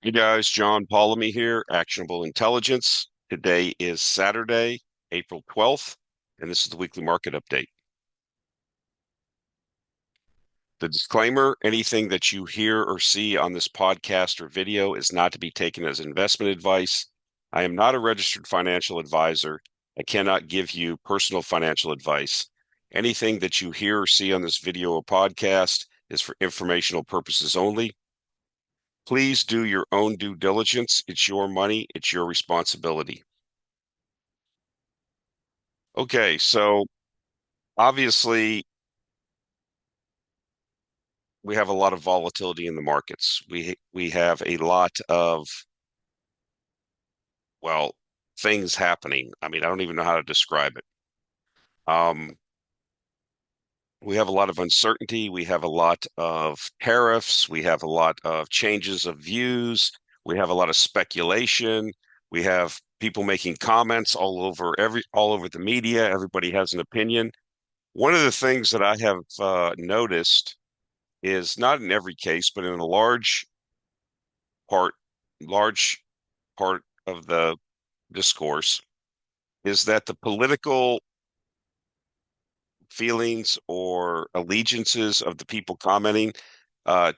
Hey guys, John Polemy here, Actionable Intelligence. Today is Saturday, April 12th, and this is the weekly market update. The disclaimer, anything that you hear or see on this podcast or video is not to be taken as investment advice. I am not a registered financial advisor. I cannot give you personal financial advice. Anything that you hear or see on this video or podcast is for informational purposes only. Please do your own due diligence. It's your money, it's your responsibility. Okay, so obviously we have a lot of volatility in the markets. We have a lot of, well, things happening. I mean, I don't even know how to describe it. Um, we have a lot of uncertainty. We have a lot of tariffs. We have a lot of changes of views. We have a lot of speculation. We have people making comments all over the media. Everybody has an opinion. One of the things that I have noticed is not in every case, but in a part, large part of the discourse is that the political feelings or allegiances of the people commenting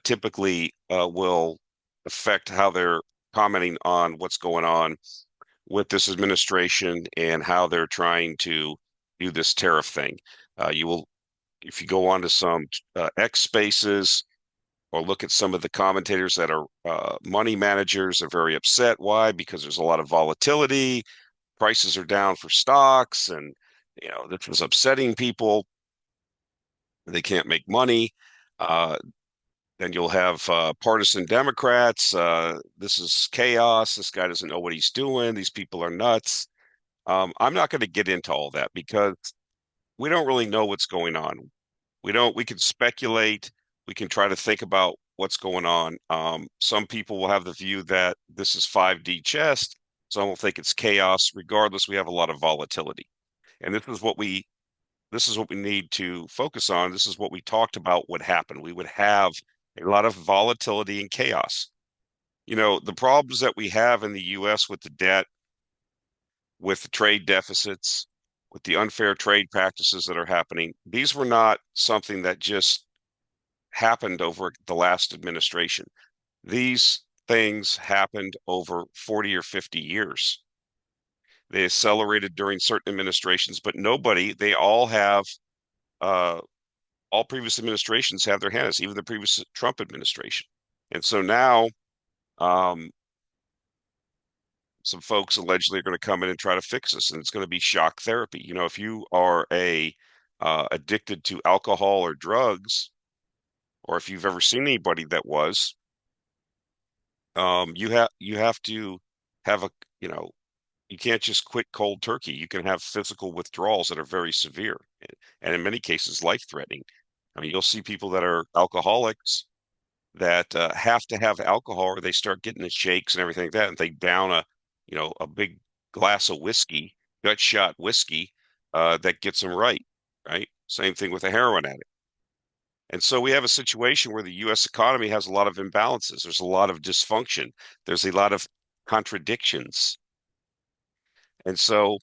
typically will affect how they're commenting on what's going on with this administration and how they're trying to do this tariff thing. You will, if you go on to some X spaces, or look at some of the commentators that are money managers are very upset. Why? Because there's a lot of volatility. Prices are down for stocks, and this was upsetting people. They can't make money. Uh, then you'll have partisan Democrats. This is chaos. This guy doesn't know what he's doing. These people are nuts. I'm not going to get into all that because we don't really know what's going on. We can speculate. We can try to think about what's going on. Some people will have the view that this is 5D chess. Some will think it's chaos. Regardless, we have a lot of volatility. And this is what we need to focus on. This is what we talked about would happen. We would have a lot of volatility and chaos. The problems that we have in the US with the debt, with the trade deficits, with the unfair trade practices that are happening, these were not something that just happened over the last administration. These things happened over 40 or 50 years. They accelerated during certain administrations, but they uh, all previous administrations have their hands, even the previous Trump administration. And so now, um, some folks allegedly are going to come in and try to fix this, and it's going to be shock therapy. If you are addicted to alcohol or drugs, or if you've ever seen anybody that was, you have to have a you know you can't just quit cold turkey. You can have physical withdrawals that are very severe, and in many cases life-threatening. I mean, you'll see people that are alcoholics that have to have alcohol, or they start getting the shakes and everything like that, and they down a big glass of whiskey, gut shot whiskey, that gets them right, right? Same thing with a heroin addict. And so we have a situation where the U.S. economy has a lot of imbalances. There's a lot of dysfunction. There's a lot of contradictions. And so,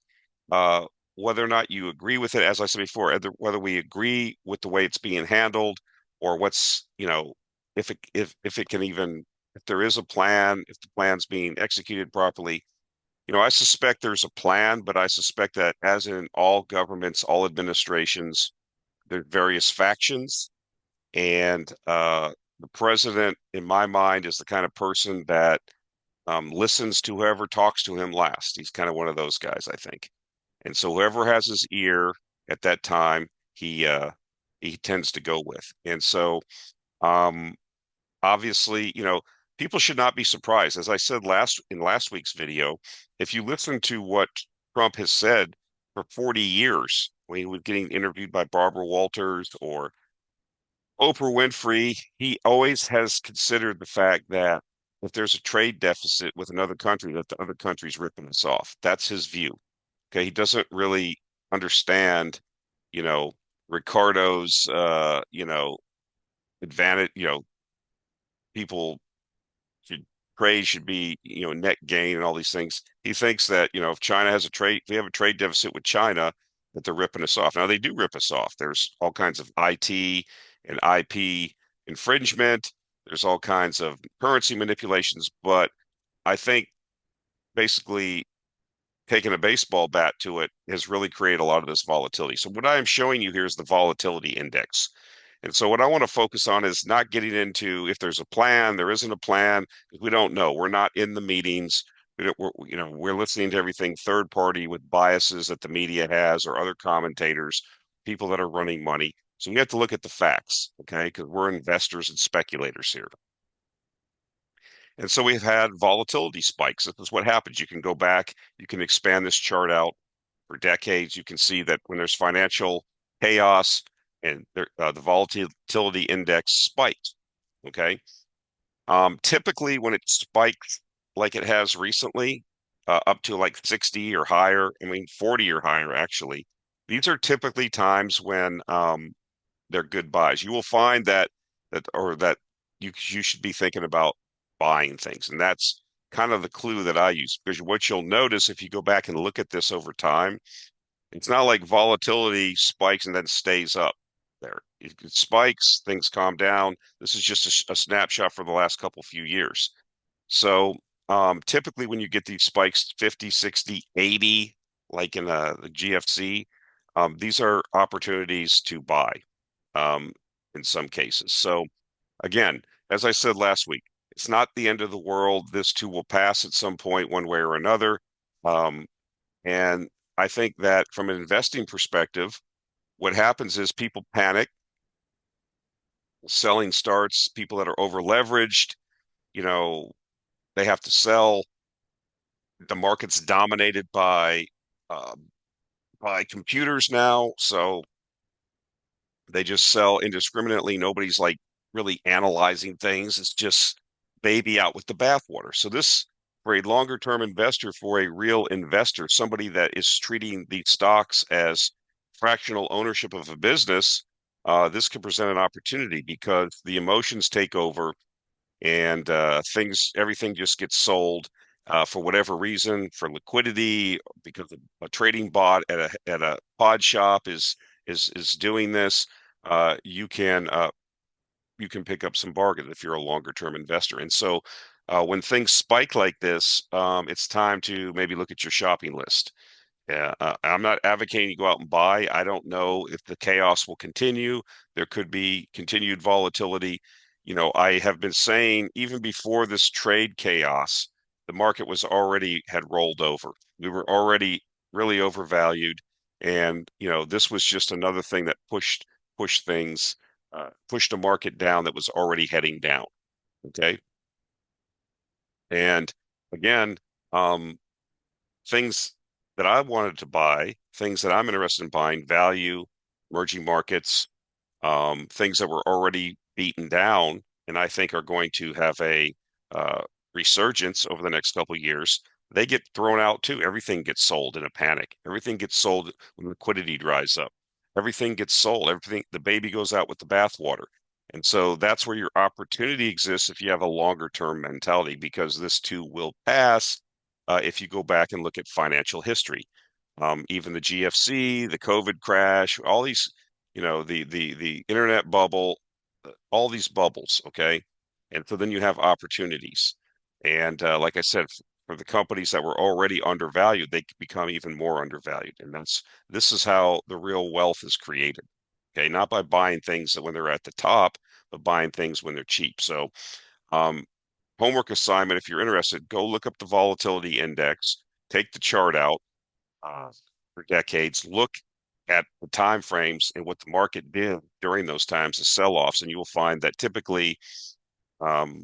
uh, whether or not you agree with it, as I said before, whether we agree with the way it's being handled or if it can even, if there is a plan, if the plan's being executed properly, I suspect there's a plan, but I suspect that as in all governments, all administrations, there are various factions. And the president, in my mind, is the kind of person that listens to whoever talks to him last. He's kind of one of those guys, I think. And so whoever has his ear at that time, he tends to go with. And so um, obviously, people should not be surprised. As I said last week's video, if you listen to what Trump has said for 40 years, when he was getting interviewed by Barbara Walters or Oprah Winfrey, he always has considered the fact that if there's a trade deficit with another country, that the other country's ripping us off. That's his view. Okay, he doesn't really understand, you know, Ricardo's, advantage. People should trade should be, net gain and all these things. He thinks that, if China has if we have a trade deficit with China, that they're ripping us off. Now they do rip us off. There's all kinds of IT and IP infringement. There's all kinds of currency manipulations, but I think basically taking a baseball bat to it has really created a lot of this volatility. So what I am showing you here is the volatility index. And so what I want to focus on is not getting into if there's a plan, there isn't a plan, because we don't know. We're not in the meetings. We're listening to everything third party with biases that the media has or other commentators, people that are running money. So we have to look at the facts, okay? Because we're investors and speculators here. And so we've had volatility spikes. This is what happens. You can go back, you can expand this chart out for decades. You can see that when there's financial chaos and the volatility index spiked. Okay. Typically, when it spikes like it has recently, up to like 60 or higher, I mean 40 or higher actually, these are typically times when they're good buys. You will find that you should be thinking about buying things, and that's kind of the clue that I use. Because what you'll notice if you go back and look at this over time, it's not like volatility spikes and then stays up there. It spikes, things calm down. This is just a snapshot for the last few years. So typically when you get these spikes 50, 60, 80, like in the GFC, these are opportunities to buy um, in some cases. So again, as I said last week, it's not the end of the world. This too will pass at some point, one way or another. Um, and I think that from an investing perspective, what happens is people panic, selling starts, people that are over leveraged, you know, they have to sell. The market's dominated uh, by computers now, so they just sell indiscriminately. Nobody's like really analyzing things. It's just baby out with the bathwater. So this, for a longer term investor, for a real investor, somebody that is treating these stocks as fractional ownership of a business, this could present an opportunity because the emotions take over and everything just gets sold for whatever reason, for liquidity, because a trading bot at a pod shop is doing this. Uh, you can uh, you can pick up some bargains if you're a longer term investor. And so when things spike like this, it's time to maybe look at your shopping list. Yeah, I'm not advocating you go out and buy. I don't know if the chaos will continue. There could be continued volatility. I have been saying even before this trade chaos, the market had rolled over. We were already really overvalued, and this was just another thing that pushed things, pushed a market down that was already heading down. Okay, and again, um, things that I wanted to buy, things that I'm interested in buying, value, emerging markets, things that were already beaten down, and I think are going to have a uh, resurgence over the next couple of years. They get thrown out too. Everything gets sold in a panic. Everything gets sold when liquidity dries up. Everything gets sold. Everything, the baby goes out with the bathwater. And so that's where your opportunity exists if you have a longer term mentality, because this too will pass if you go back and look at financial history. Even the GFC, the COVID crash, all these, the internet bubble, all these bubbles, okay? And so then you have opportunities. And like I said, for the companies that were already undervalued, they become even more undervalued. And this is how the real wealth is created. Okay, not by buying things when they're at the top, but buying things when they're cheap. So, um, homework assignment, if you're interested, go look up the volatility index, take the chart out uh, for decades, look at the time frames and what the market did during those times, the sell-offs, and you will find that typically, I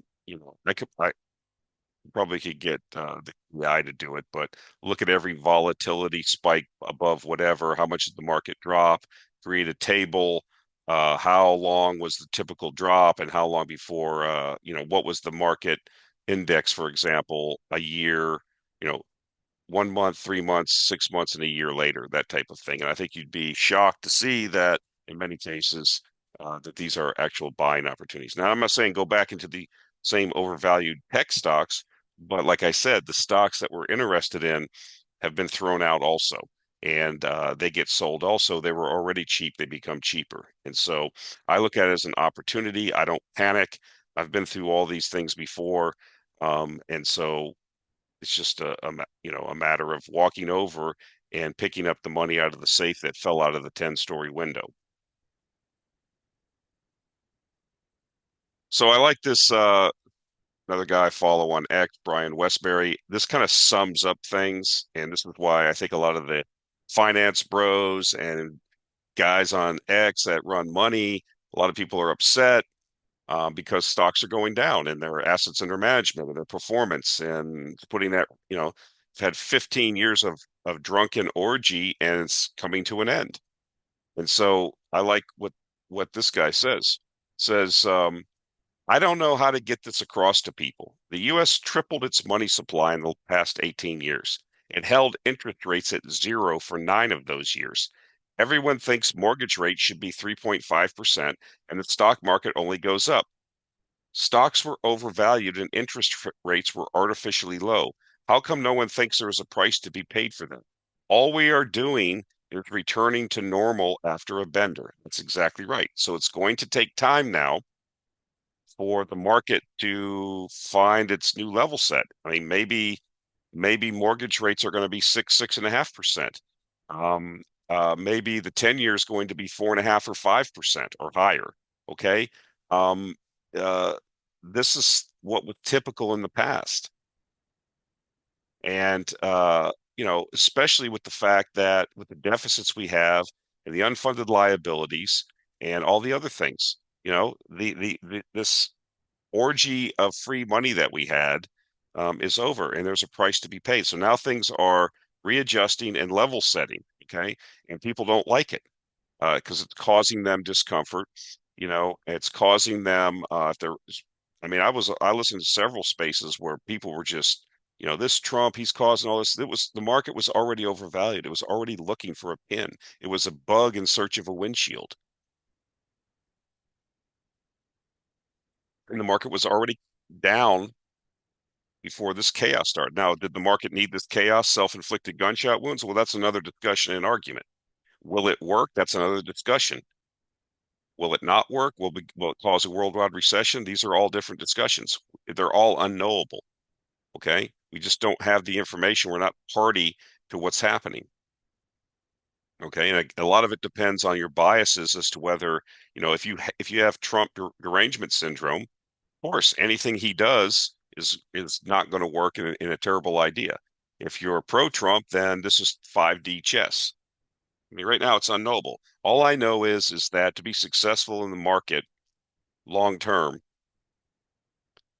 probably could get the AI to do it, but look at every volatility spike above whatever, how much did the market drop, create a table, how long was the typical drop and how long before, what was the market index, for example, a year, you know, 1 month, 3 months, 6 months, and a year later, that type of thing. And I think you'd be shocked to see that in many cases that these are actual buying opportunities. Now, I'm not saying go back into the same overvalued tech stocks. But like I said, the stocks that we're interested in have been thrown out also. And they get sold also. They were already cheap, they become cheaper. And so I look at it as an opportunity. I don't panic. I've been through all these things before. And so it's just a matter of walking over and picking up the money out of the safe that fell out of the 10-story window. So I like this another guy I follow on X, Brian Westbury. This kind of sums up things, and this is why I think a lot of the finance bros and guys on X that run money, a lot of people are upset because stocks are going down and their assets under management and their performance and putting that, have had 15 years of drunken orgy and it's coming to an end. And so I like what this guy says, I don't know how to get this across to people. The U.S. tripled its money supply in the past 18 years. It held interest rates at zero for 9 of those years. Everyone thinks mortgage rates should be 3.5% and the stock market only goes up. Stocks were overvalued and interest rates were artificially low. How come no one thinks there is a price to be paid for them? All we are doing is returning to normal after a bender. That's exactly right. So it's going to take time now for the market to find its new level set. I mean, maybe mortgage rates are going to be 6.5%. Um, maybe the 10 year is going to be 4.5 or 5% or higher. Okay. Um, uh, this is what was typical in the past. And, especially with the fact that with the deficits we have and the unfunded liabilities and all the other things, this orgy of free money that we had is over and there's a price to be paid. So now things are readjusting and level setting. Okay. And people don't like it because it's causing them discomfort. It's causing them, if they're, I mean, I listened to several spaces where people were just, this Trump, he's causing all this. The market was already overvalued. It was already looking for a pin. It was a bug in search of a windshield. And the market was already down before this chaos started. Now, did the market need this chaos, self-inflicted gunshot wounds? Well, that's another discussion and argument. Will it work? That's another discussion. Will it not work? Will it cause a worldwide recession? These are all different discussions. They're all unknowable. Okay. We just don't have the information. We're not party to what's happening. Okay. And a lot of it depends on your biases as to whether, if you have Trump derangement syndrome, of course, anything he does is not going to work in a terrible idea. If you're pro-Trump, then this is 5D chess. I mean, right now it's unknowable. All I know is that to be successful in the market long term,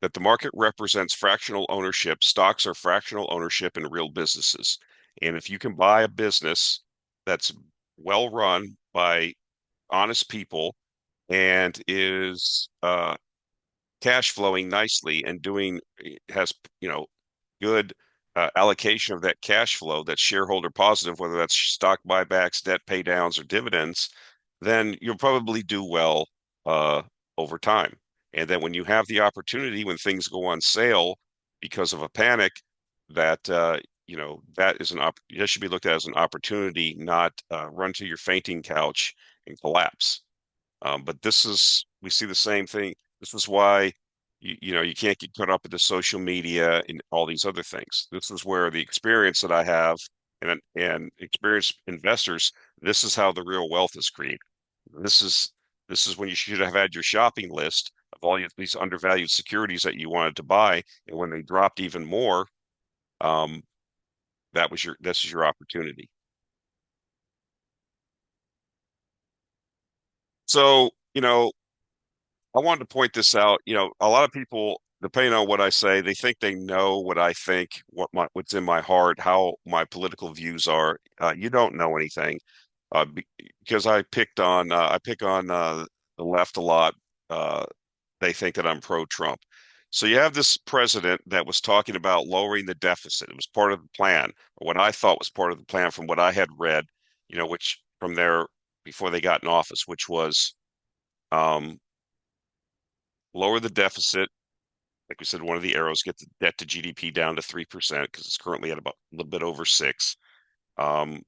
that the market represents fractional ownership. Stocks are fractional ownership in real businesses. And if you can buy a business that's well run by honest people and is cash flowing nicely and has good allocation of that cash flow that's shareholder positive, whether that's stock buybacks, debt pay downs, or dividends, then you'll probably do well uh, over time. And then when you have the opportunity, when things go on sale because of a panic, that that should be looked at as an opportunity, not run to your fainting couch and collapse. But we see the same thing. This is why you can't get caught up into social media and all these other things. This is where the experience that I have and experienced investors, this is how the real wealth is created. This is this is when you should have had your shopping list of all these undervalued securities that you wanted to buy, and when they dropped even more, um, this is your opportunity. So, I wanted to point this out. A lot of people, depending on what I say, they think they know what I think, what's in my heart, how my political views are. You don't know anything, because I pick on the left a lot. Uh, they think that I'm pro-Trump. So you have this president that was talking about lowering the deficit. It was part of the plan, or what I thought was part of the plan from what I had read, which from there before they got in office, which was um, lower the deficit, Like we said, one of the arrows, get the debt to GDP down to 3% because it's currently at about a little bit over 6. Um,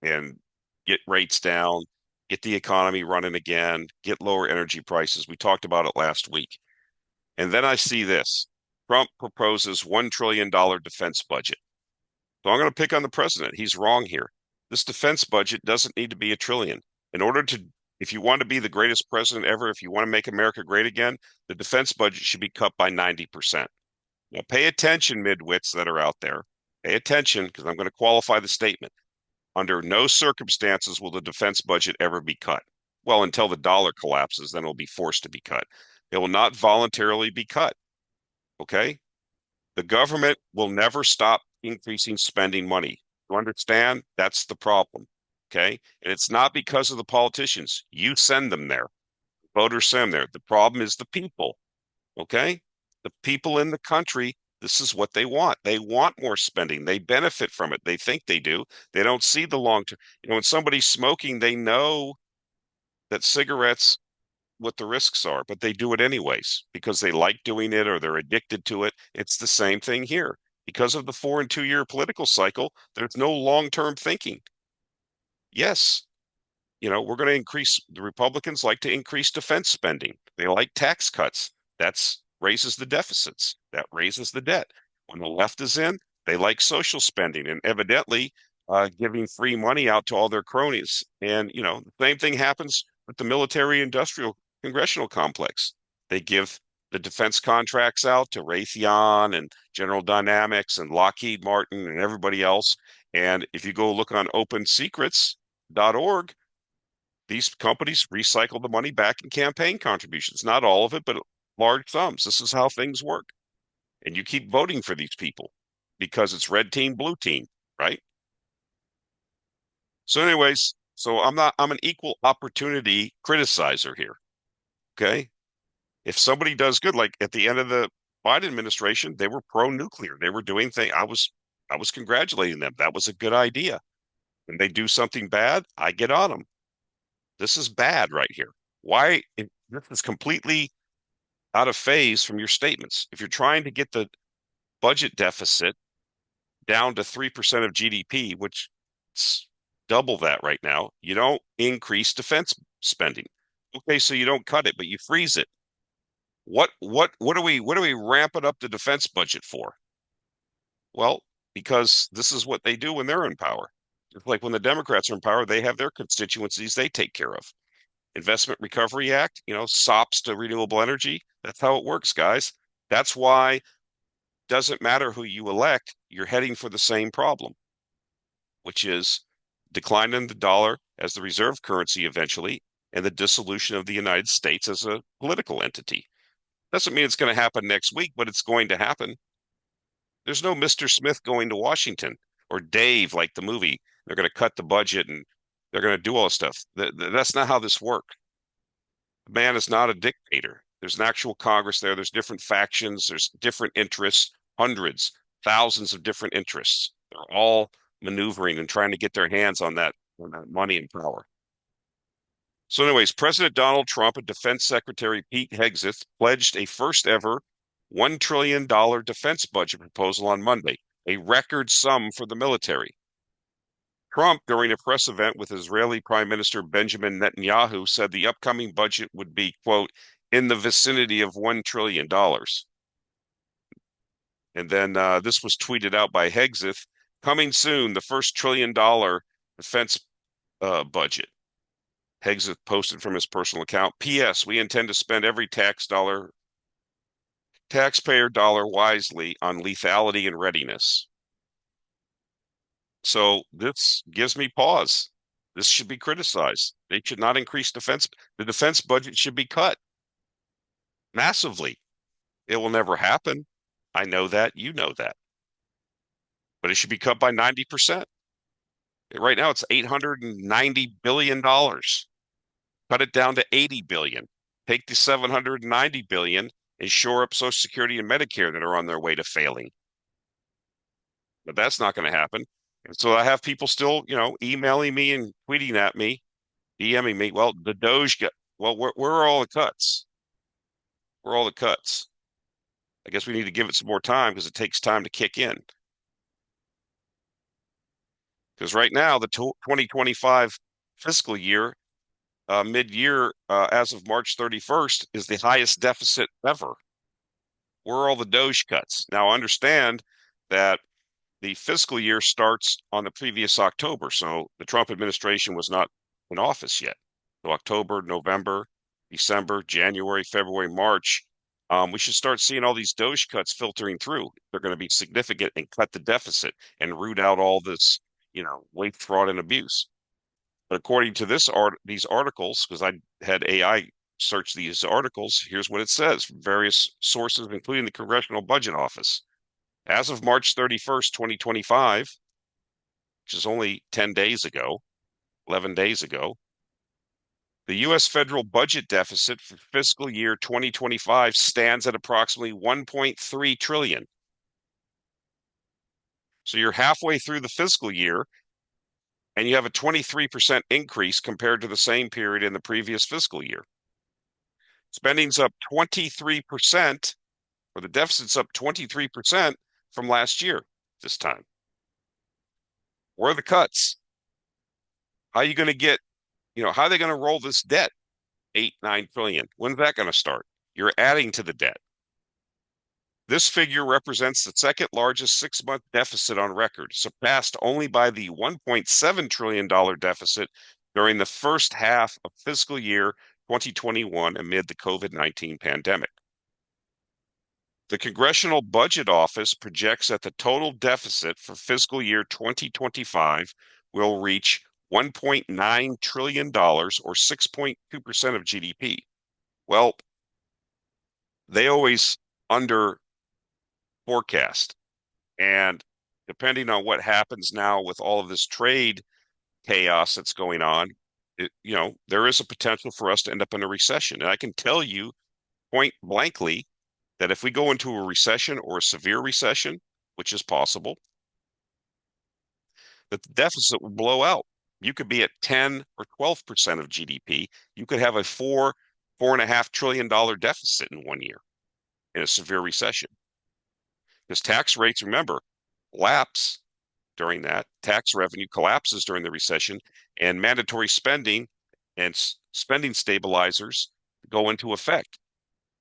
and get rates down, get the economy running again, get lower energy prices. We talked about it last week. And then I see this. Trump proposes $1 trillion defense budget. So I'm going to pick on the president. He's wrong here. This defense budget doesn't need to be a trillion. In order to, if you want to be the greatest president ever, if you want to make America great again, the defense budget should be cut by 90%. Now, pay attention, midwits that are out there. Pay attention because I'm going to qualify the statement. Under no circumstances will the defense budget ever be cut. Well, until the dollar collapses, then it'll be forced to be cut. It will not voluntarily be cut. Okay? The government will never stop increasing spending money. You understand? That's the problem. Okay? And it's not because of the politicians. You send them there. Voters send them there. The problem is the people. Okay? The people in the country, this is what they want. They want more spending. They benefit from it. They think they do. They don't see the long term. When somebody's smoking, they know that cigarettes, what the risks are, but they do it anyways because they like doing it or they're addicted to it. It's the same thing here. Because of the 4 and 2 year political cycle, there's no long-term thinking. Yes, we're going to increase, the Republicans like to increase defense spending. They like tax cuts. That's raises the deficits. That raises the debt. When the left is in, they like social spending and evidently giving free money out to all their cronies. And, the same thing happens with the military industrial congressional complex. They give the defense contracts out to Raytheon and General Dynamics and Lockheed Martin and everybody else. And if you go look on opensecrets.org, these companies recycle the money back in campaign contributions. Not all of it, but large sums. This is how things work. And you keep voting for these people because it's red team, blue team, right? So, anyways, I'm an equal opportunity criticizer here. Okay. If somebody does good, like at the end of the Biden administration, they were pro-nuclear. They were doing things. I was congratulating them. That was a good idea. When they do something bad, I get on them. This is bad right here. Why? This is completely out of phase from your statements. If you're trying to get the budget deficit down to 3% of GDP, which is double that right now, you don't increase defense spending. Okay, so you don't cut it, but you freeze it. What are we ramping up the defense budget for? Well, because this is what they do when they're in power. It's like when the Democrats are in power, they have their constituencies they take care of. Investment Recovery Act, SOPs to renewable energy. That's how it works, guys. That's why it doesn't matter who you elect, you're heading for the same problem, which is decline in the dollar as the reserve currency eventually, and the dissolution of the United States as a political entity. Doesn't mean it's going to happen next week, but it's going to happen. There's no Mr. Smith going to Washington or Dave like the movie. They're going to cut the budget and they're going to do all this stuff. That's not how this works. The man is not a dictator. There's an actual Congress there. There's different factions. There's different interests, hundreds, thousands of different interests. They're all maneuvering and trying to get their hands on that money and power. So, anyways, President Donald Trump and Defense Secretary Pete Hegseth pledged a first ever $1 trillion defense budget proposal on Monday, a record sum for the military. Trump, during a press event with Israeli Prime Minister Benjamin Netanyahu, said the upcoming budget would be, quote, in the vicinity of $1 trillion. And then this was tweeted out by Hegseth, coming soon, the first $1 trillion defense budget. Hegseth posted from his personal account, P.S. We intend to spend every taxpayer dollar wisely on lethality and readiness. So this gives me pause. This should be criticized. They should not increase defense. The defense budget should be cut massively. It will never happen. I know that. You know that. But it should be cut by 90%. Right now it's $890 billion. Cut it down to 80 billion. Take the 790 billion and shore up Social Security and Medicare that are on their way to failing. But that's not going to happen. And so I have people still, emailing me and tweeting at me, DMing me. Well, the Doge got, well, where are all the cuts? Where are all the cuts? I guess we need to give it some more time because it takes time to kick in. Because right now, the 2025 fiscal year, mid-year, as of March 31st, is the highest deficit ever. Where are all the Doge cuts? Now, understand that the fiscal year starts on the previous October, so the Trump administration was not in office yet. So October, November, December, January, February, March, we should start seeing all these Doge cuts filtering through. They're going to be significant and cut the deficit and root out all this, waste, fraud, and abuse. But according to these articles, because I had AI search these articles, here's what it says from various sources, including the Congressional Budget Office. As of March 31st, 2025, which is only 10 days ago, 11 days ago, the U.S. federal budget deficit for fiscal year 2025 stands at approximately 1.3 trillion. So you're halfway through the fiscal year and you have a 23% increase compared to the same period in the previous fiscal year. Spending's up 23%, or the deficit's up 23% from last year this time. Where are the cuts? How are you going to get, how are they going to roll this debt? 8, 9 trillion. When's that going to start? You're adding to the debt. This figure represents the second largest 6-month deficit on record, surpassed only by the $1.7 trillion deficit during the first half of fiscal year 2021 amid the COVID-19 pandemic. The Congressional Budget Office projects that the total deficit for fiscal year 2025 will reach $1.9 trillion, or 6.2% of GDP. Well, they always under forecast. And depending on what happens now with all of this trade chaos that's going on, there is a potential for us to end up in a recession. And I can tell you point blankly that if we go into a recession or a severe recession, which is possible, that the deficit will blow out. You could be at 10 or 12% of GDP. You could have a $4.5 trillion deficit in 1 year in a severe recession. Because tax rates, remember, collapse during that. Tax revenue collapses during the recession, and mandatory spending and spending stabilizers go into effect,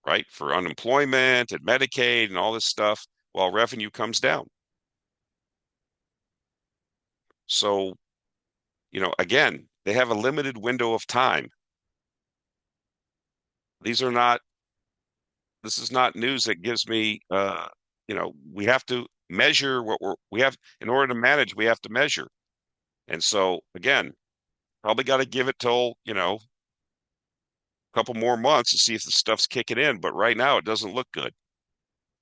right? For unemployment and Medicaid and all this stuff while revenue comes down. So, again, they have a limited window of time. This is not news that gives me, we have to measure we have in order to manage, we have to measure. And so, again, probably got to give it till, a couple more months to see if the stuff's kicking in. But right now, it doesn't look good.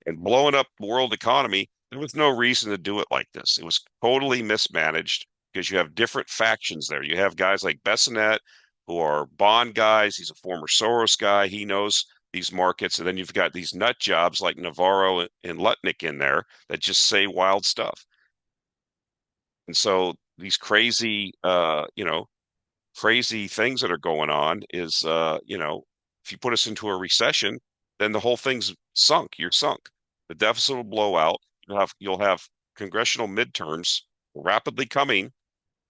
And blowing up the world economy, there was no reason to do it like this. It was totally mismanaged because you have different factions there. You have guys like Bessonette, who are bond guys. He's a former Soros guy. He knows these markets. And then you've got these nut jobs like Navarro and Lutnick in there that just say wild stuff. And so these crazy, crazy things that are going on is, if you put us into a recession, then the whole thing's sunk. You're sunk. The deficit will blow out. You'll have congressional midterms rapidly coming.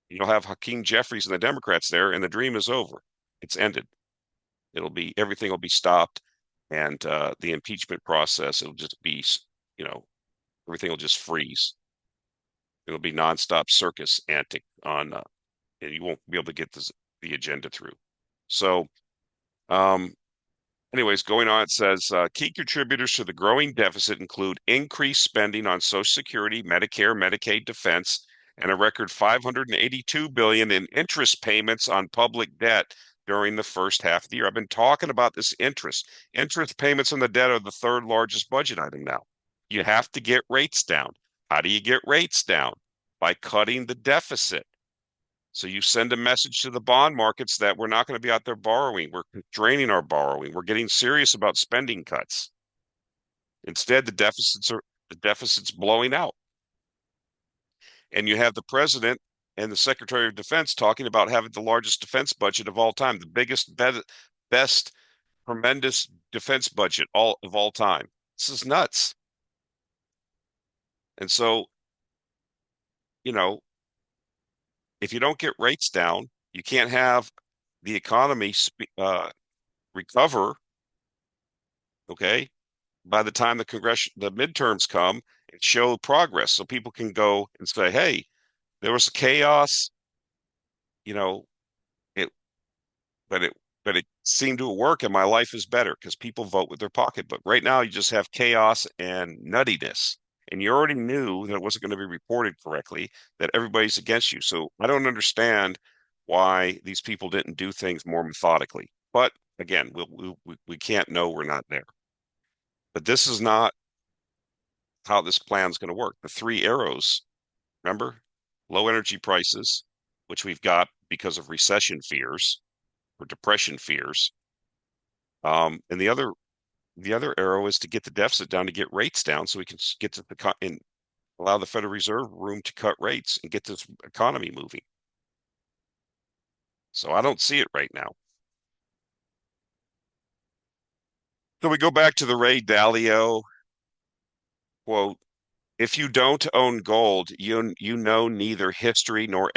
You'll have Hakeem Jeffries and the Democrats there, and the dream is over. It's ended. Everything will be stopped, and the impeachment process, it'll just be, everything will just freeze. It'll be nonstop circus antic on, and you won't be able to get the agenda through. So, anyways, going on, it says key contributors to the growing deficit include increased spending on Social Security, Medicare, Medicaid, defense, and a record $582 billion in interest payments on public debt during the first half of the year. I've been talking about this interest. Interest payments on the debt are the third largest budget item now. You have to get rates down. How do you get rates down? By cutting the deficit. So you send a message to the bond markets that we're not going to be out there borrowing. We're draining our borrowing. We're getting serious about spending cuts. Instead, the deficit's blowing out. And you have the president and the Secretary of Defense talking about having the largest defense budget of all time, the biggest, best, tremendous defense budget of all time. This is nuts. And so, you know, if you don't get rates down, you can't have the economy recover, okay, by the time the midterms come and show progress so people can go and say, hey, there was chaos, you know, it but it seemed to work and my life is better because people vote with their pocketbook. Right now, you just have chaos and nuttiness. And you already knew that it wasn't going to be reported correctly, that everybody's against you. So I don't understand why these people didn't do things more methodically. But again, we can't know, we're not there. But this is not how this plan is going to work. The three arrows, remember, low energy prices, which we've got because of recession fears or depression fears. And the other arrow is to get the deficit down, to get rates down, so we can get to and allow the Federal Reserve room to cut rates and get this economy moving. So I don't see it right now. So we go back to the Ray Dalio quote: "If you don't own gold, you know neither history nor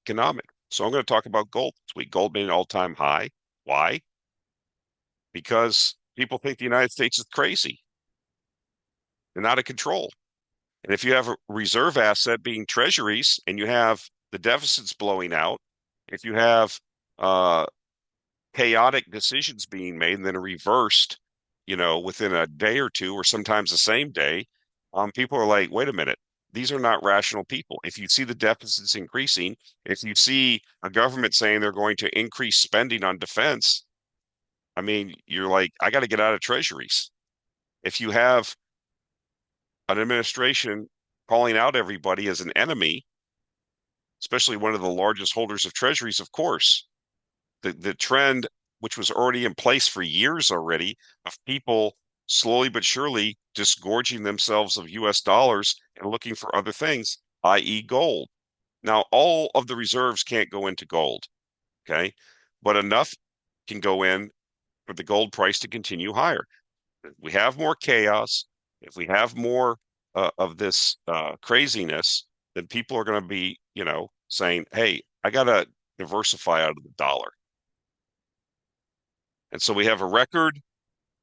economic." So I'm going to talk about gold this week. Gold made an all-time high. Why? Because people think the United States is crazy and out of control. And if you have a reserve asset being treasuries and you have the deficits blowing out, if you have uh, chaotic decisions being made and then reversed, within a day or two, or sometimes the same day, people are like, wait a minute, these are not rational people. If you see the deficits increasing, if you see a government saying they're going to increase spending on defense, I mean, you're like, I got to get out of treasuries. If you have an administration calling out everybody as an enemy, especially one of the largest holders of treasuries, of course, the trend, which was already in place for years already, of people slowly but surely disgorging themselves of US dollars and looking for other things, i.e., gold. Now, all of the reserves can't go into gold, okay? But enough can go in for the gold price to continue higher. If we have more chaos, if we have more of this craziness, then people are going to be, saying, hey, I got to diversify out of the dollar. And so we have a record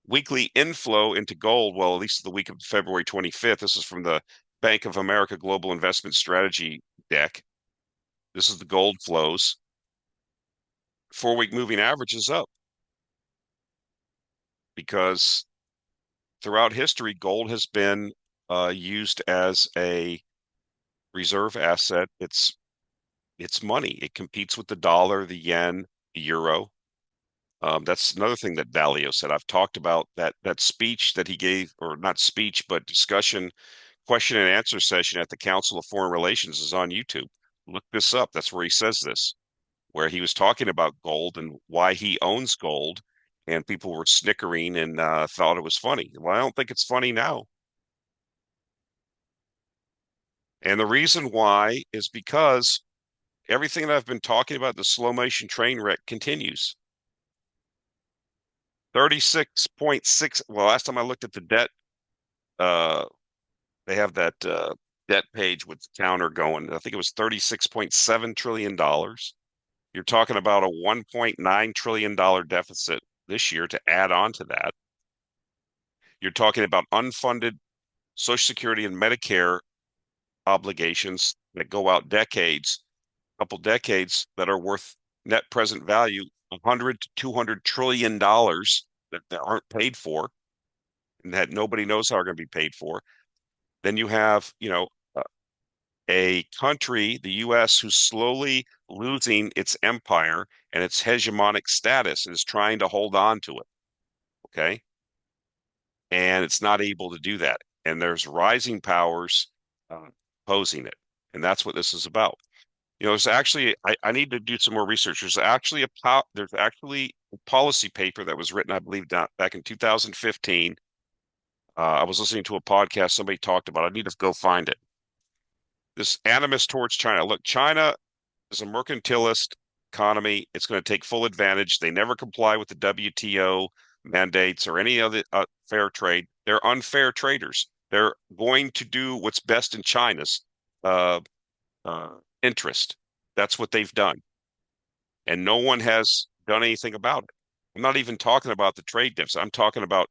weekly inflow into gold. Well, at least the week of February 25th. This is from the Bank of America Global Investment Strategy deck. This is the gold flows. 4-week moving average is up because throughout history, gold has been used as a reserve asset. It's money. It competes with the dollar, the yen, the euro. That's another thing that Dalio said. I've talked about that speech that he gave, or not speech, but discussion, question and answer session at the Council of Foreign Relations is on YouTube. Look this up. That's where he says this, where he was talking about gold and why he owns gold, and people were snickering and thought it was funny. Well, I don't think it's funny now. And the reason why is because everything that I've been talking about, the slow motion train wreck, continues. 36.6. Well, last time I looked at the debt, uh, they have that debt page with the counter going. I think it was $36.7 trillion. You're talking about a $1.9 trillion deficit this year to add on to that. You're talking about unfunded Social Security and Medicare obligations that go out decades, a couple decades, that are worth net present value 100 to 200 trillion dollars that aren't paid for and that nobody knows how are going to be paid for. Then you have, a country, the US, who's slowly losing its empire and its hegemonic status and is trying to hold on to it. Okay. And it's not able to do that. And there's rising powers opposing it. And that's what this is about. There's actually, I need to do some more research. There's actually a policy paper that was written, I believe, back in 2015. I was listening to a podcast, somebody talked about it. I need to go find it. This animus towards China. Look, China is a mercantilist economy. It's going to take full advantage. They never comply with the WTO mandates or any other fair trade. They're unfair traders. They're going to do what's best in China's uh, interest. That's what they've done, and no one has done anything about it. I'm not even talking about the trade diffs. I'm talking about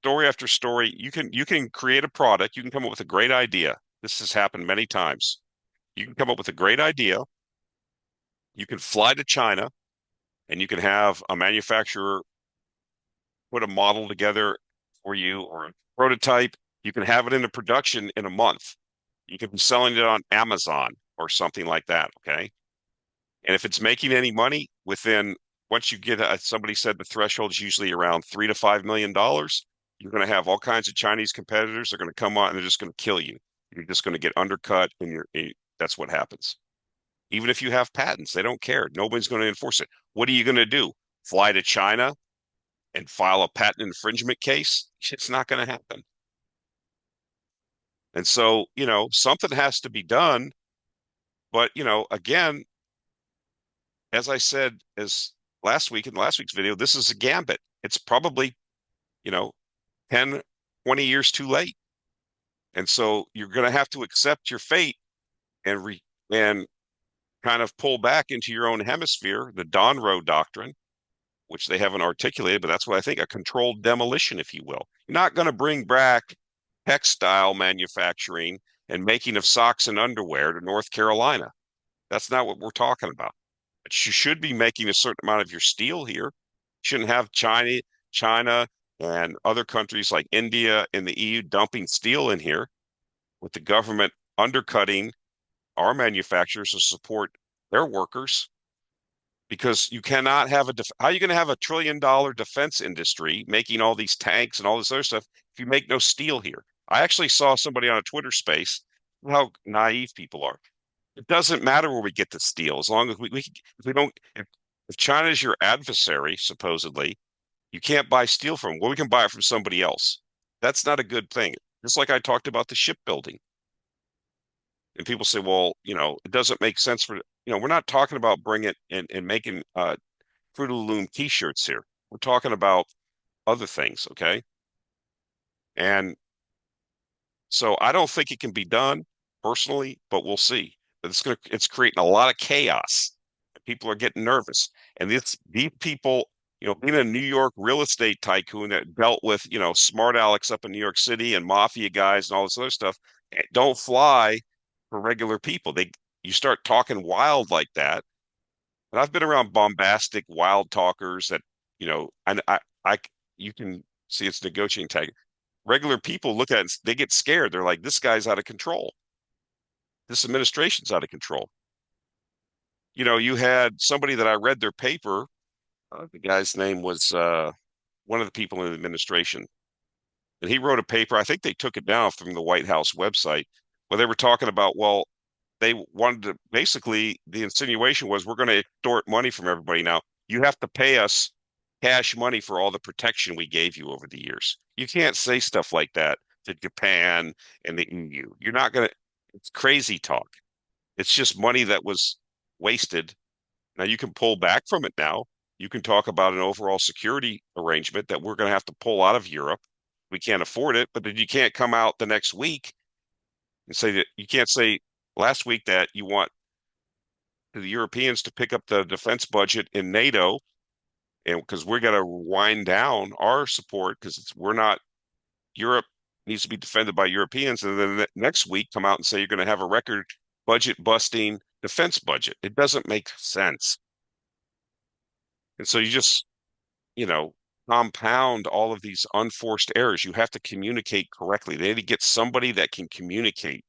story after story. You can create a product. You can come up with a great idea. This has happened many times. You can come up with a great idea. You can fly to China and you can have a manufacturer put a model together for you or a prototype. You can have it into production in a month. You can be selling it on Amazon or something like that. Okay. And if it's making any money within, once you get, somebody said the threshold is usually around $3 to $5 million, you're going to have all kinds of Chinese competitors. They're going to come on and they're just going to kill you. You're just going to get undercut, and that's what happens. Even if you have patents, they don't care. Nobody's going to enforce it. What are you going to do? Fly to China and file a patent infringement case? It's not going to happen. And so, something has to be done. But, again, as I said, as last week in last week's video, this is a gambit. It's probably, you know, 10, 20 years too late. And so you're going to have to accept your fate and kind of pull back into your own hemisphere, the Donroe Doctrine, which they haven't articulated, but that's what I think, a controlled demolition, if you will. You're not going to bring back textile manufacturing and making of socks and underwear to North Carolina. That's not what we're talking about. But you should be making a certain amount of your steel here. You shouldn't have China and other countries like India and the EU dumping steel in here with the government undercutting our manufacturers to support their workers, because you cannot have how are you going to have $1 trillion defense industry making all these tanks and all this other stuff if you make no steel here? I actually saw somebody on a Twitter space, how naive people are. It doesn't matter where we get the steel as long as we if we don't if China is your adversary, supposedly, you can't buy steel from them. Well, we can buy it from somebody else. That's not a good thing. Just like I talked about the shipbuilding. And people say, well, it doesn't make sense we're not talking about bringing it and making Fruit of the Loom t-shirts here. We're talking about other things, okay? And so I don't think it can be done personally, but we'll see. But it's creating a lot of chaos. People are getting nervous. And these people, being a New York real estate tycoon that dealt with, smart Alex up in New York City and mafia guys and all this other stuff, don't fly for regular people. You start talking wild like that. And I've been around bombastic, wild talkers that, and you can see it's negotiating tag. Regular people look at it and they get scared. They're like, this guy's out of control. This administration's out of control. You had somebody that I read their paper. The guy's name was one of the people in the administration. And he wrote a paper. I think they took it down from the White House website where they were talking about, well, they wanted to basically, the insinuation was, we're going to extort money from everybody now. You have to pay us cash money for all the protection we gave you over the years. You can't say stuff like that to Japan and the EU. You're not going to, it's crazy talk. It's just money that was wasted. Now you can pull back from it now. You can talk about an overall security arrangement that we're going to have to pull out of Europe. We can't afford it, but then you can't come out the next week and say that you can't say last week that you want the Europeans to pick up the defense budget in NATO, and because we're going to wind down our support because we're not Europe needs to be defended by Europeans, and then the next week come out and say you're going to have a record budget busting defense budget. It doesn't make sense. And so you just, you know, compound all of these unforced errors. You have to communicate correctly. They need to get somebody that can communicate.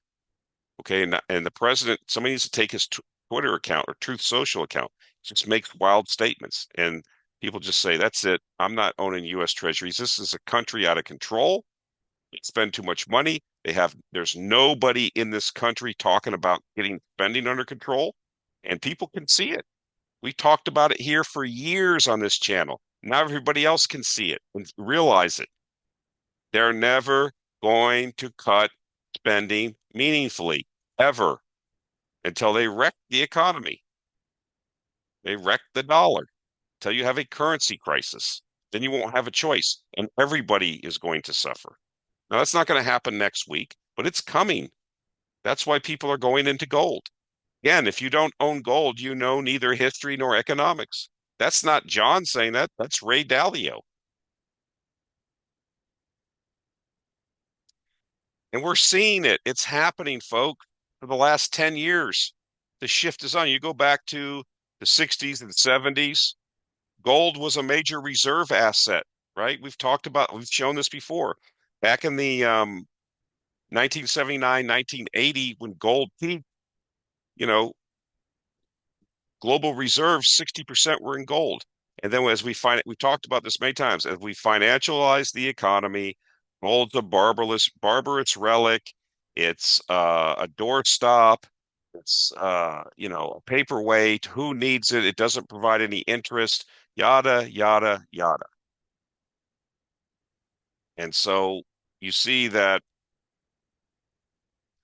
Okay. And the president, somebody needs to take his Twitter account or Truth Social account, just makes wild statements. And people just say, that's it. I'm not owning US treasuries. This is a country out of control. They spend too much money. There's nobody in this country talking about getting spending under control, and people can see it. We talked about it here for years on this channel. Now everybody else can see it and realize it. They're never going to cut spending meaningfully, ever, until they wreck the economy. They wreck the dollar, until you have a currency crisis. then you won't have a choice, and everybody is going to suffer. Now, that's not going to happen next week, but it's coming. That's why people are going into gold. Again, if you don't own gold, you know neither history nor economics. That's not John saying that. That's Ray Dalio. And we're seeing it. It's happening, folks, for the last 10 years. The shift is on. You go back to the 60s and 70s, gold was a major reserve asset, right? We've shown this before. Back in the 1979, 1980, when gold peaked, you know, global reserves, 60% were in gold. And then as we talked about this many times, as we financialize the economy, gold's a barbarous relic. It's a doorstop. It's a paperweight. Who needs it? It doesn't provide any interest. Yada yada yada. And so you see that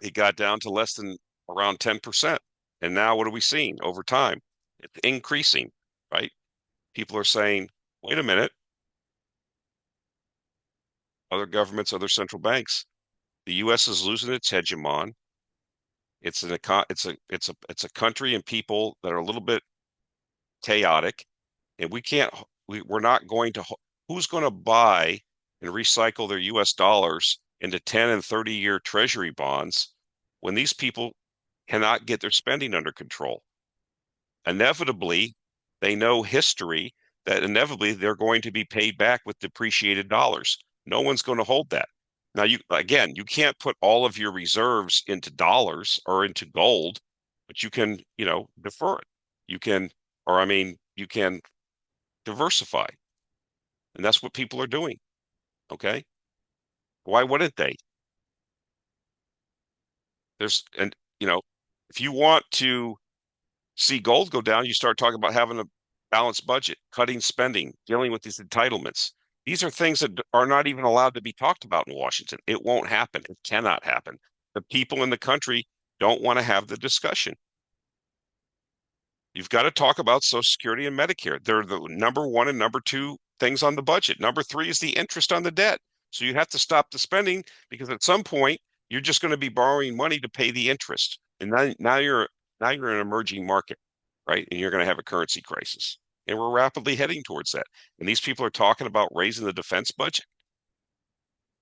it got down to less than around 10%. And now what are we seeing over time? It's increasing, right? People are saying, wait a minute, other governments, other central banks, the US is losing its hegemon. It's a country and people that are a little bit chaotic, and we're not going to who's going to buy and recycle their US dollars into 10 and 30-year treasury bonds when these people cannot get their spending under control? Inevitably, they know history that inevitably they're going to be paid back with depreciated dollars. No one's going to hold that. Now, you can't put all of your reserves into dollars or into gold, but you can, defer it. You can, or I mean, you can diversify. And that's what people are doing. Okay. Why wouldn't they? And, if you want to see gold go down, you start talking about having a balanced budget, cutting spending, dealing with these entitlements. These are things that are not even allowed to be talked about in Washington. It won't happen. It cannot happen. The people in the country don't want to have the discussion. You've got to talk about Social Security and Medicare. They're the number one and number two things on the budget. Number three is the interest on the debt. So you have to stop the spending because at some point you're just going to be borrowing money to pay the interest. And now you're in an emerging market, right? And you're going to have a currency crisis. And we're rapidly heading towards that. And these people are talking about raising the defense budget.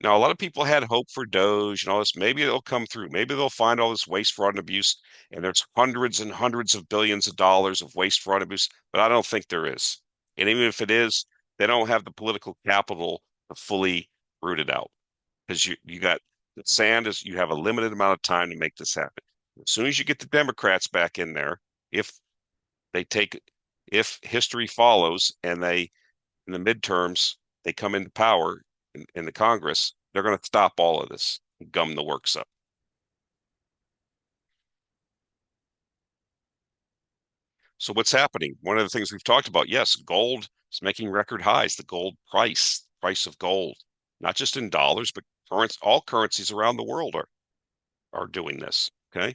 Now, a lot of people had hope for Doge and all this. Maybe it'll come through. Maybe they'll find all this waste, fraud, and abuse, and there's hundreds and hundreds of billions of dollars of waste, fraud, and abuse. But I don't think there is. And even if it is, they don't have the political capital to fully root it out because you got the sand is you have a limited amount of time to make this happen. As soon as you get the Democrats back in there, if they take if history follows and they in the midterms they come into power in the Congress, they're going to stop all of this and gum the works up. So what's happening? One of the things we've talked about, yes, gold is making record highs. The gold price of gold, not just in dollars, but all currencies around the world are doing this. Okay.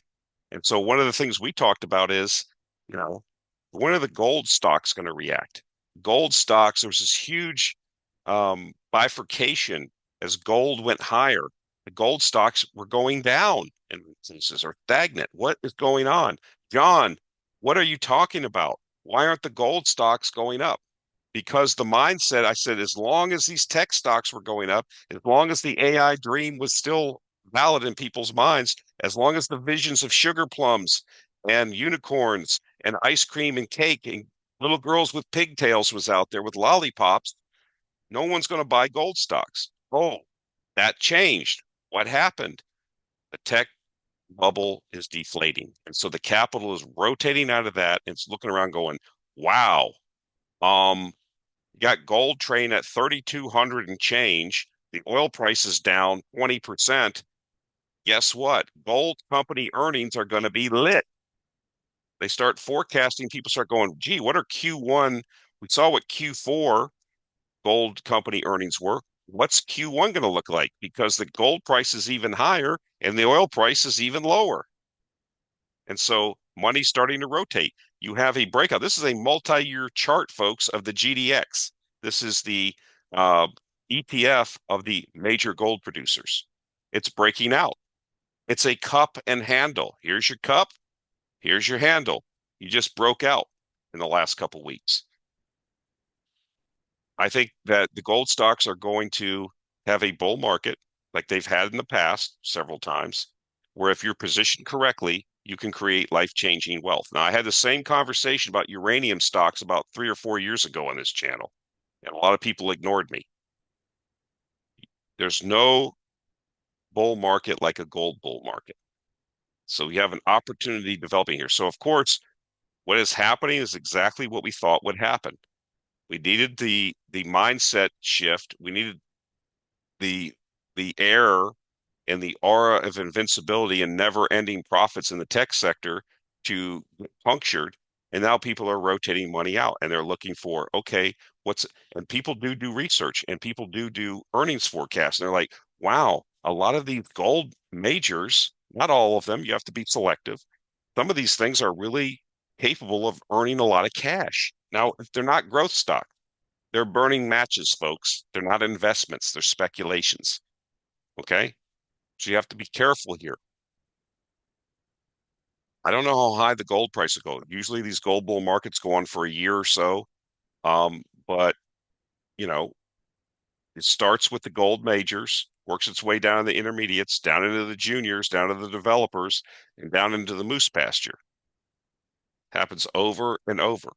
And so one of the things we talked about is, you know, when are the gold stocks going to react? Gold stocks, there was this huge bifurcation as gold went higher. The gold stocks were going down and instances are stagnant. What is going on? John, what are you talking about? Why aren't the gold stocks going up? Because the mindset, I said, as long as these tech stocks were going up, as long as the AI dream was still valid in people's minds, as long as the visions of sugar plums and unicorns and ice cream and cake and little girls with pigtails was out there with lollipops, no one's going to buy gold stocks. Oh, that changed. What happened? The tech bubble is deflating. And so the capital is rotating out of that. And it's looking around going, wow, you got gold trading at 3,200 and change. The oil price is down 20%. Guess what? Gold company earnings are going to be lit. They start forecasting, people start going, gee, what are Q1? We saw what Q4 gold company earnings were. What's Q1 going to look like? Because the gold price is even higher and the oil price is even lower. And so money's starting to rotate. You have a breakout. This is a multi-year chart, folks, of the GDX. This is the uh, ETF of the major gold producers. It's breaking out. It's a cup and handle. Here's your cup. Here's your handle. You just broke out in the last couple weeks. I think that the gold stocks are going to have a bull market like they've had in the past several times, where if you're positioned correctly, you can create life-changing wealth. Now, I had the same conversation about uranium stocks about 3 or 4 years ago on this channel, and a lot of people ignored me. There's no bull market like a gold bull market. So we have an opportunity developing here. So, of course, what is happening is exactly what we thought would happen. We needed the mindset shift. We needed the the air and the aura of invincibility and never-ending profits in the tech sector to get punctured. And now people are rotating money out and they're looking for, okay, what's, and people do research and people do earnings forecasts. And they're like, wow, a lot of these gold majors, not all of them, you have to be selective. Some of these things are really capable of earning a lot of cash. Now, if they're not growth stock, they're burning matches, folks. They're not investments, they're speculations. Okay. So you have to be careful here. I don't know how high the gold price will go. Usually these gold bull markets go on for a year or so. But you know, it starts with the gold majors, works its way down to the intermediates, down into the juniors, down to the developers, and down into the moose pasture. Happens over and over.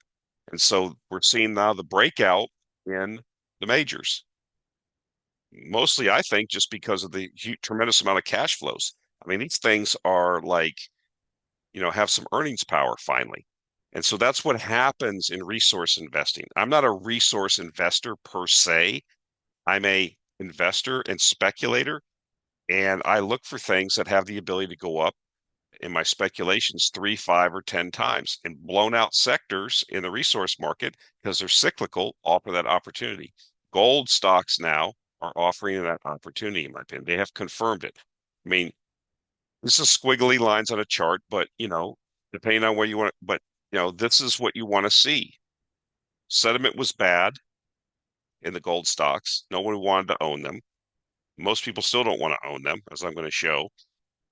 And so we're seeing now the breakout in the majors. Mostly, I think, just because of the tremendous amount of cash flows. I mean, these things are like, have some earnings power finally. And so that's what happens in resource investing. I'm not a resource investor per se. I'm a investor and speculator, and I look for things that have the ability to go up in my speculations 3, 5, or 10 times. And blown out sectors in the resource market, because they're cyclical, offer that opportunity. Gold stocks now are offering that opportunity, in my opinion. They have confirmed it. I mean, this is squiggly lines on a chart, but depending on where you want, but this is what you want to see. Sentiment was bad in the gold stocks. No one wanted to own them. Most people still don't want to own them, as I'm going to show,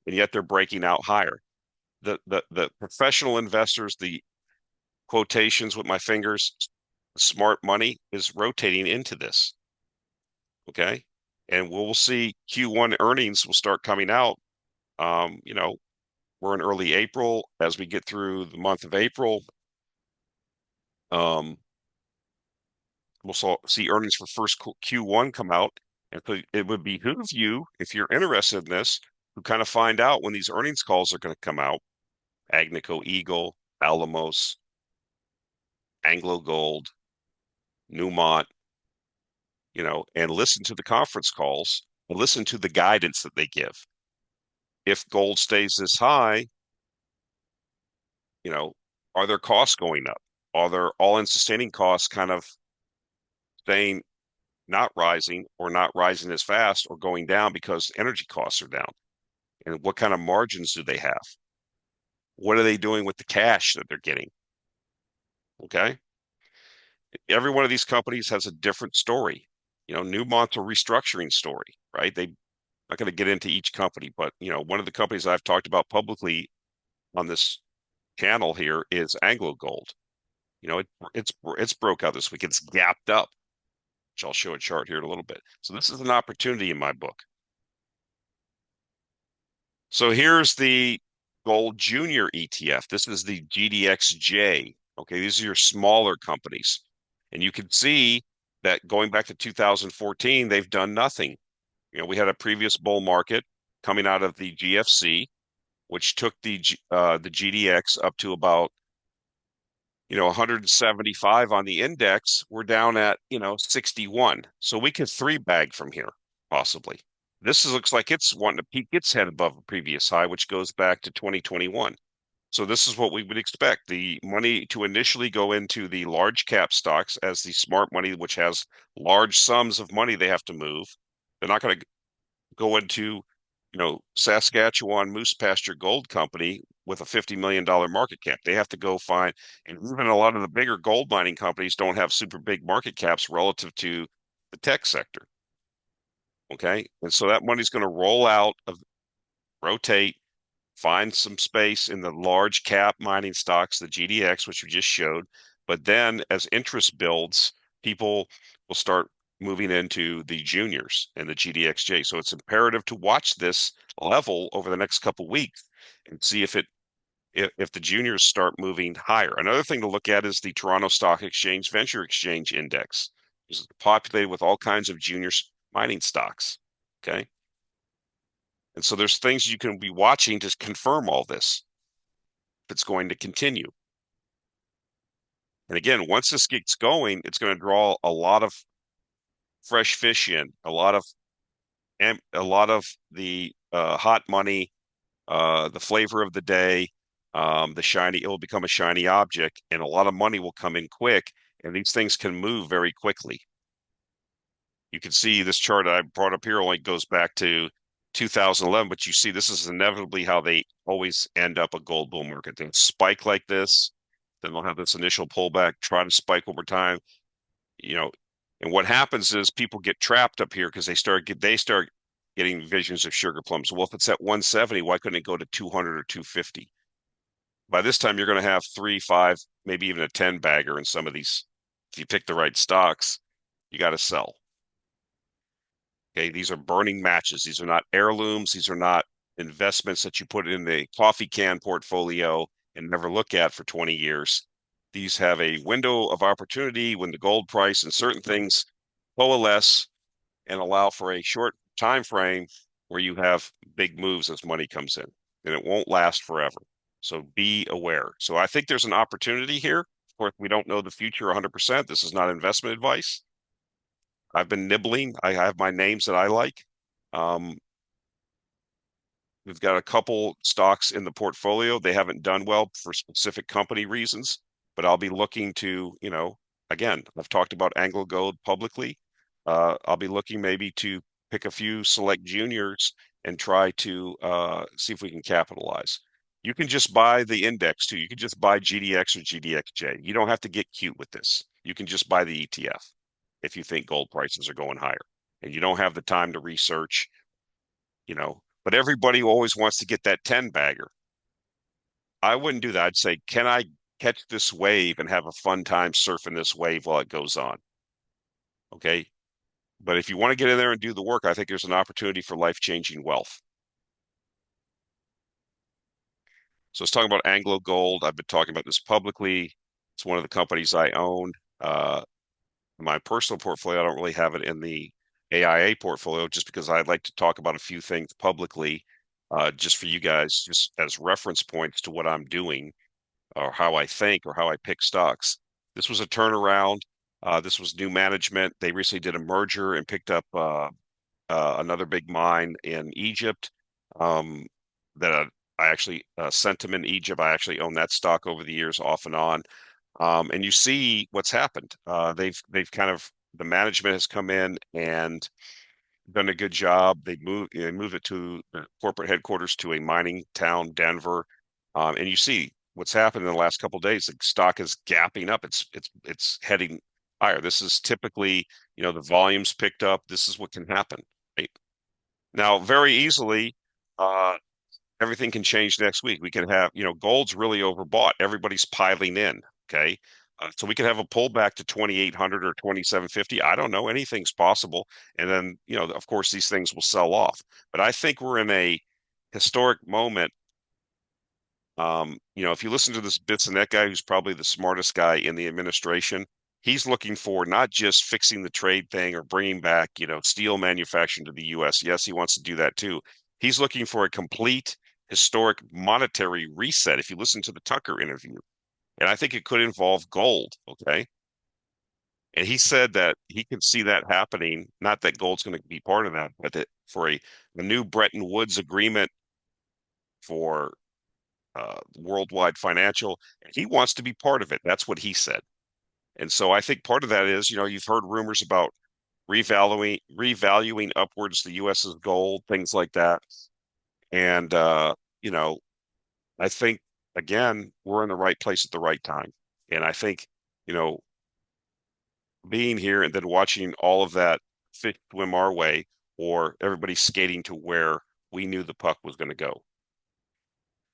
and yet they're breaking out higher. The professional investors, the quotations with my fingers, smart money is rotating into this. Okay. And we'll see Q1 earnings will start coming out. We're in early April. As we get through the month of April, we'll see earnings for first Q1 come out. And so it would behoove you, if you're interested in this, to kind of find out when these earnings calls are going to come out. Agnico Eagle, Alamos, Anglo Gold, Newmont, and listen to the conference calls and listen to the guidance that they give. If gold stays this high, are their costs going up? Are their all-in sustaining costs kind of staying not rising or not rising as fast or going down because energy costs are down? And what kind of margins do they have? What are they doing with the cash that they're getting? Okay. Every one of these companies has a different story. Newmont's a restructuring story, right? They're not going to get into each company, but one of the companies I've talked about publicly on this channel here is Anglo Gold. It's broke out this week. It's gapped up, which I'll show a chart here in a little bit. So this is an opportunity in my book. So here's the Gold Junior ETF. This is the GDXJ. Okay, these are your smaller companies. And you can see that going back to 2014, they've done nothing. We had a previous bull market coming out of the GFC, which took the GDX up to about 175 on the index. We're down at 61. So we could three bag from here, possibly. Looks like it's wanting to peak its head above a previous high, which goes back to 2021. So this is what we would expect. The money to initially go into the large cap stocks as the smart money, which has large sums of money they have to move. They're not going to go into, Saskatchewan Moose Pasture Gold Company with a $50 million market cap. They have to go find, and even a lot of the bigger gold mining companies don't have super big market caps relative to the tech sector. Okay. And so that money's going to roll out of rotate, find some space in the large cap mining stocks, the GDX, which we just showed. But then as interest builds, people will start moving into the juniors and the GDXJ. So it's imperative to watch this level over the next couple of weeks and see if the juniors start moving higher. Another thing to look at is the Toronto Stock Exchange Venture Exchange Index. It's populated with all kinds of junior mining stocks. Okay. And so there's things you can be watching to confirm all this if it's going to continue. And again, once this gets going, it's going to draw a lot of fresh fish in, a lot of the hot money, the flavor of the day, the shiny. It will become a shiny object, and a lot of money will come in quick. And these things can move very quickly. You can see this chart I brought up here only goes back to 2011, but you see this is inevitably how they always end up a gold bull market. They'll spike like this, then they'll have this initial pullback, try to spike over time, you know, and what happens is people get trapped up here because they start getting visions of sugar plums. Well, if it's at 170, why couldn't it go to 200 or 250? By this time, you're going to have 3, 5, maybe even a 10 bagger in some of these. If you pick the right stocks, you got to sell. Okay, these are burning matches. These are not heirlooms. These are not investments that you put in the coffee can portfolio and never look at for 20 years. These have a window of opportunity when the gold price and certain things coalesce and allow for a short time frame where you have big moves as money comes in, and it won't last forever. So be aware. So I think there's an opportunity here. Of course, we don't know the future 100%. This is not investment advice. I've been nibbling. I have my names that I like. Um, we've got a couple stocks in the portfolio. They haven't done well for specific company reasons, but I'll be looking to, again, I've talked about Anglo Gold publicly. I'll be looking maybe to pick a few select juniors and try to see if we can capitalize. You can just buy the index too. You can just buy GDX or GDXJ. You don't have to get cute with this. You can just buy the ETF if you think gold prices are going higher and you don't have the time to research, but everybody always wants to get that 10 bagger. I wouldn't do that. I'd say, can I catch this wave and have a fun time surfing this wave while it goes on? Okay. But if you want to get in there and do the work, I think there's an opportunity for life-changing wealth. So let's talk about Anglo Gold. I've been talking about this publicly. It's one of the companies I own. My personal portfolio, I don't really have it in the AIA portfolio just because I'd like to talk about a few things publicly, just for you guys, just as reference points to what I'm doing or how I think or how I pick stocks. This was a turnaround. This was new management. They recently did a merger and picked up another big mine in Egypt that I actually sent them in Egypt. I actually own that stock over the years off and on. And you see what's happened. They've kind of the management has come in and done a good job. They moved it to the corporate headquarters to a mining town, Denver. And you see what's happened in the last couple of days. The stock is gapping up. It's heading higher. This is typically, the volumes picked up. This is what can happen. Right? Now, very easily, everything can change next week. We can have, gold's really overbought. Everybody's piling in. Okay. So we could have a pullback to 2,800 or 2,750. I don't know. Anything's possible. And then, of course, these things will sell off. But I think we're in a historic moment. If you listen to this Bitsonet guy, who's probably the smartest guy in the administration, he's looking for not just fixing the trade thing or bringing back, steel manufacturing to the U.S. Yes, he wants to do that too. He's looking for a complete historic monetary reset. If you listen to the Tucker interview, and I think it could involve gold. Okay. And he said that he could see that happening, not that gold's going to be part of that, but that for a new Bretton Woods agreement for worldwide financial, he wants to be part of it. That's what he said. And so I think part of that is, you've heard rumors about revaluing upwards the US's gold, things like that. And, I think again, we're in the right place at the right time. And I think, you know, being here and then watching all of that fish swim our way, or everybody skating to where we knew the puck was going to go.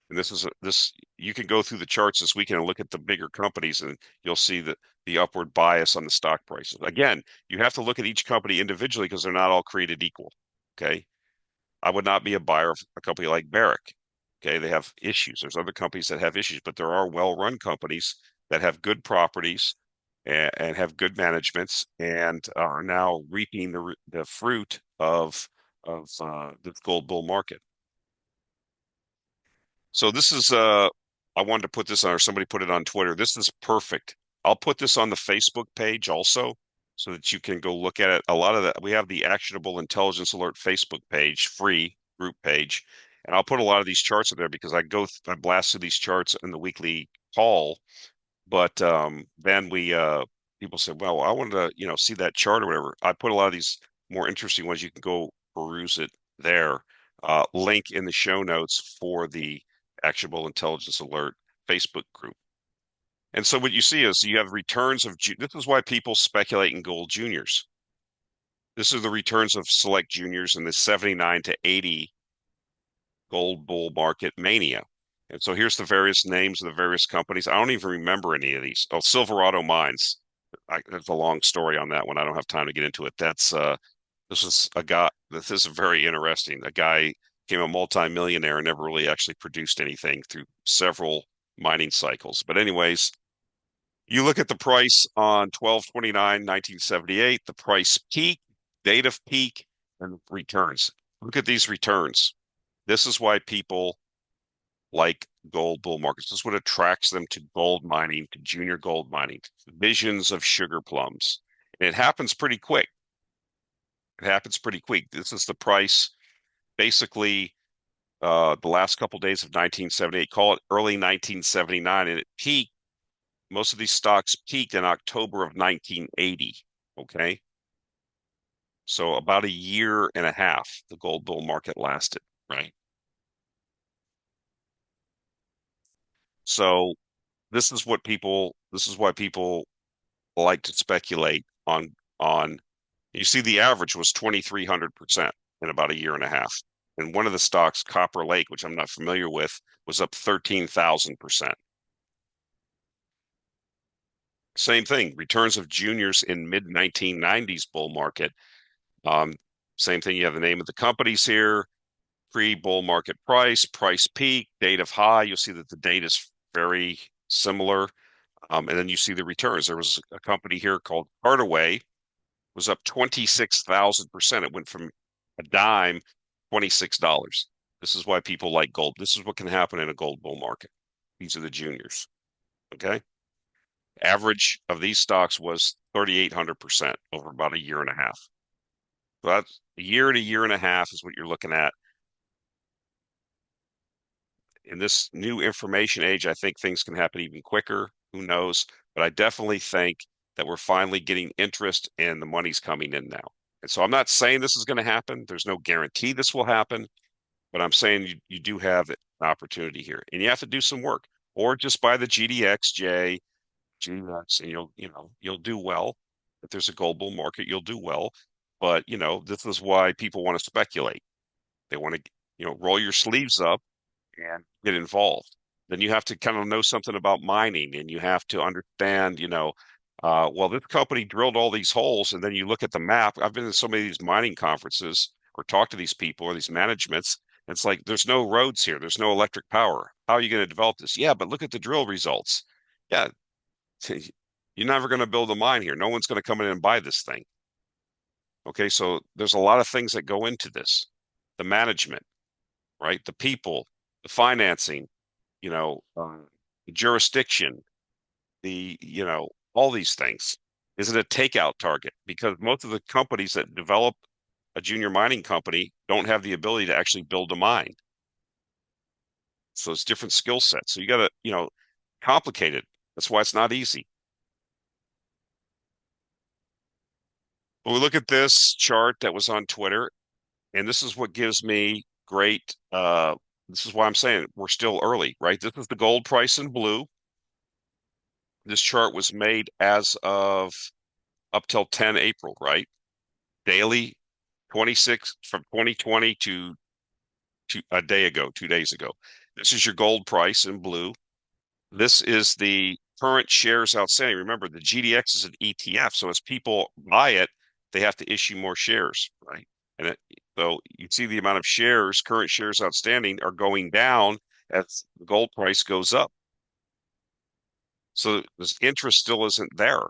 And this you can go through the charts this weekend and look at the bigger companies, and you'll see the upward bias on the stock prices. Again, you have to look at each company individually because they're not all created equal. Okay. I would not be a buyer of a company like Barrick. Okay, they have issues. There's other companies that have issues, but there are well-run companies that have good properties and have good managements and are now reaping the fruit of the gold bull market. So this is I wanted to put this on, or somebody put it on Twitter. This is perfect. I'll put this on the Facebook page also so that you can go look at it. A lot of that, we have the Actionable Intelligence Alert Facebook page, free group page, and I'll put a lot of these charts in there because I blast through these charts in the weekly call. But then people said, well, I wanted to, see that chart or whatever. I put a lot of these more interesting ones. You can go peruse it there. Link in the show notes for the Actionable Intelligence Alert Facebook group. And so what you see is you have returns of, this is why people speculate in gold juniors. This is the returns of select juniors in the 79 to 80 gold bull market mania. And so here's the various names of the various companies. I don't even remember any of these. Oh, Silverado Mines. There's a long story on that one. I don't have time to get into it. This is a guy, this is very interesting. A guy became a multimillionaire and never really actually produced anything through several mining cycles. But anyways, you look at the price on 12/29/1978, the price peak, date of peak, and returns. Look at these returns. This is why people like gold bull markets. This is what attracts them to gold mining, to junior gold mining, visions of sugar plums. And it happens pretty quick. It happens pretty quick. This is the price, basically, the last couple of days of 1978, call it early 1979, and it peaked. Most of these stocks peaked in October of 1980. Okay. So about a year and a half, the gold bull market lasted, right? So this is why people like to speculate on you see the average was 2,300% in about a year and a half. And one of the stocks, Copper Lake, which I'm not familiar with, was up 13,000%. Same thing, returns of juniors in mid 1990s bull market. Um, Same thing, you have the name of the companies here, pre-bull market price, price peak, date of high. You'll see that the date is very similar. And then you see the returns. There was a company here called Hardaway, was up 26,000%. It went from a dime, $26. This is why people like gold. This is what can happen in a gold bull market. These are the juniors. Okay. Average of these stocks was 3,800% over about a year and a half. So that's a year to year and a half is what you're looking at. In this new information age, I think things can happen even quicker. Who knows? But I definitely think that we're finally getting interest and the money's coming in now. And so I'm not saying this is going to happen. There's no guarantee this will happen, but I'm saying you do have an opportunity here, and you have to do some work, or just buy the GDXJ, GDX, and you'll do well. If there's a global market, you'll do well. But this is why people want to speculate. They want to roll your sleeves up and get involved. Then you have to kind of know something about mining, and you have to understand, well, this company drilled all these holes, and then you look at the map. I've been in so many of these mining conferences or talked to these people or these managements. It's like there's no roads here, there's no electric power. How are you going to develop this? Yeah, but look at the drill results. Yeah, you're never going to build a mine here. No one's going to come in and buy this thing. Okay, so there's a lot of things that go into this. The management, right? The people, the financing, the jurisdiction, all these things. Is it a takeout target? Because most of the companies that develop a junior mining company don't have the ability to actually build a mine. So it's different skill sets. So you got to, complicated. That's why it's not easy. But we look at this chart that was on Twitter, and this is what gives me great this is why I'm saying we're still early, right? This is the gold price in blue. This chart was made as of up till 10 April, right? Daily 26 from 2020 to a day ago, 2 days ago. This is your gold price in blue. This is the current shares outstanding. Remember, the GDX is an ETF, so as people buy it, they have to issue more shares, right? And so you see the amount of shares, current shares outstanding, are going down as the gold price goes up. So this interest still isn't there.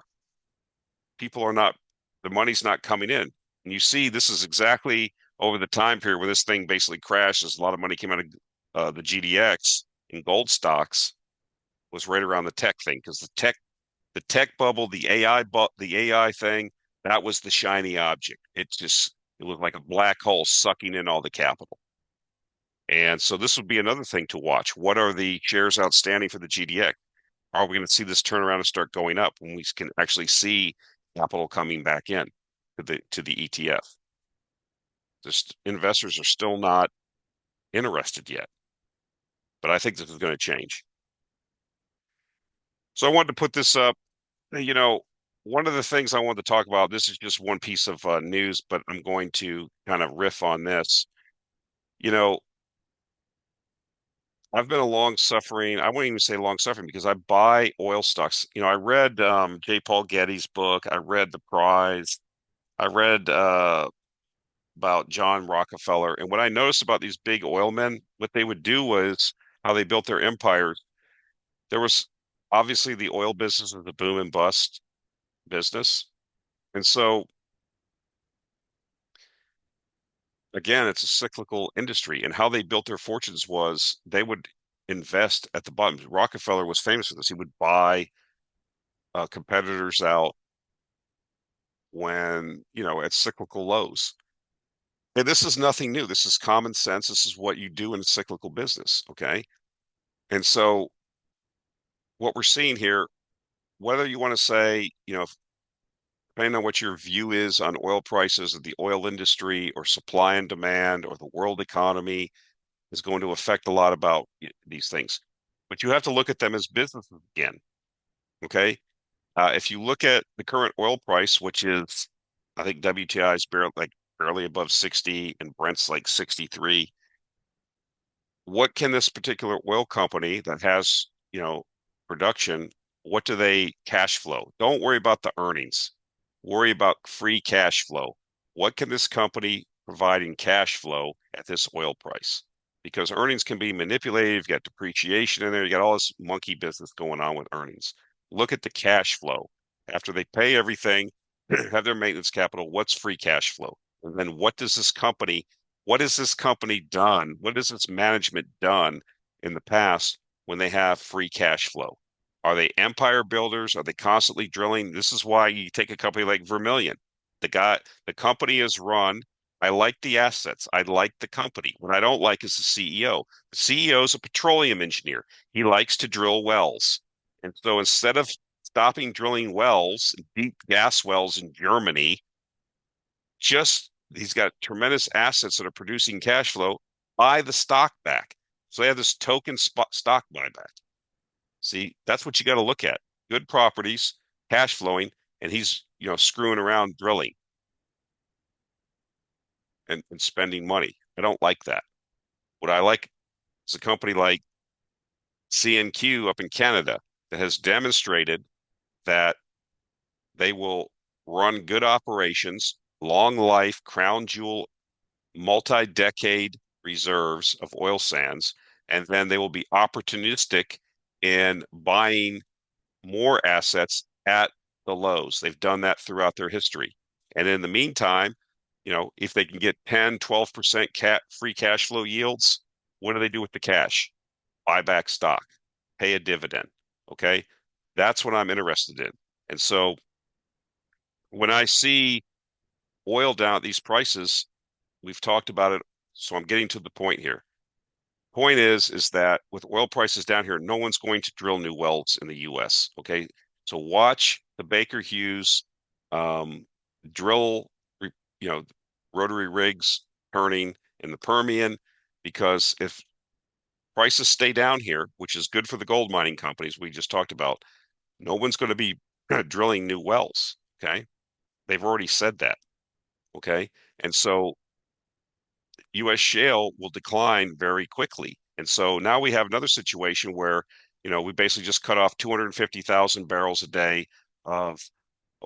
People are not, the money's not coming in. And you see, this is exactly over the time period where this thing basically crashes. A lot of money came out of the GDX in gold stocks was right around the tech thing because the tech bubble, the AI thing, that was the shiny object. It looked like a black hole sucking in all the capital. And so this would be another thing to watch. What are the shares outstanding for the GDX? Are we going to see this turn around and start going up when we can actually see capital coming back in to the ETF? Just investors are still not interested yet, but I think this is going to change. So I wanted to put this up. You know, one of the things I wanted to talk about, this is just one piece of news, but I'm going to kind of riff on this. You know, I've been a long suffering, I wouldn't even say long suffering because I buy oil stocks. I read J. Paul Getty's book. I read The Prize. I read about John Rockefeller. And what I noticed about these big oil men, what they would do was how they built their empires. There was obviously the oil business was the boom and bust business. And so again, it's a cyclical industry. And how they built their fortunes was they would invest at the bottom. Rockefeller was famous for this. He would buy competitors out when, at cyclical lows. And this is nothing new. This is common sense. This is what you do in a cyclical business. Okay. And so what we're seeing here, whether you want to say, depending on what your view is on oil prices of the oil industry or supply and demand or the world economy, is going to affect a lot about these things. But you have to look at them as businesses again. Okay. If you look at the current oil price, which is, I think WTI is barely above 60 and Brent's like 63. What can this particular oil company that has, production, what do they cash flow? Don't worry about the earnings. Worry about free cash flow. What can this company provide in cash flow at this oil price? Because earnings can be manipulated. You've got depreciation in there. You got all this monkey business going on with earnings. Look at the cash flow. After they pay everything, have their maintenance capital, what's free cash flow? And then what has this company done? What has its management done in the past when they have free cash flow? Are they empire builders? Are they constantly drilling? This is why you take a company like Vermilion. The company is run. I like the assets. I like the company. What I don't like is the CEO. The CEO is a petroleum engineer. He likes to drill wells. And so instead of stopping drilling wells, deep gas wells in Germany, just he's got tremendous assets that are producing cash flow. Buy the stock back. So they have this token stock buyback. See, that's what you got to look at. Good properties, cash flowing, and he's, screwing around drilling and spending money. I don't like that. What I like is a company like CNQ up in Canada that has demonstrated that they will run good operations, long life, crown jewel, multi-decade reserves of oil sands, and then they will be opportunistic in buying more assets at the lows. They've done that throughout their history. And in the meantime, if they can get 10, 12% free cash flow yields, what do they do with the cash? Buy back stock, pay a dividend. Okay. That's what I'm interested in. And so when I see oil down at these prices, we've talked about it. So I'm getting to the point here. Point is that with oil prices down here, no one's going to drill new wells in the U.S. Okay, so watch the Baker Hughes drill, you know, rotary rigs turning in the Permian, because if prices stay down here, which is good for the gold mining companies we just talked about, no one's going to be drilling new wells. Okay. They've already said that. Okay. And so U.S. shale will decline very quickly. And so now we have another situation where, we basically just cut off 250,000 barrels a day of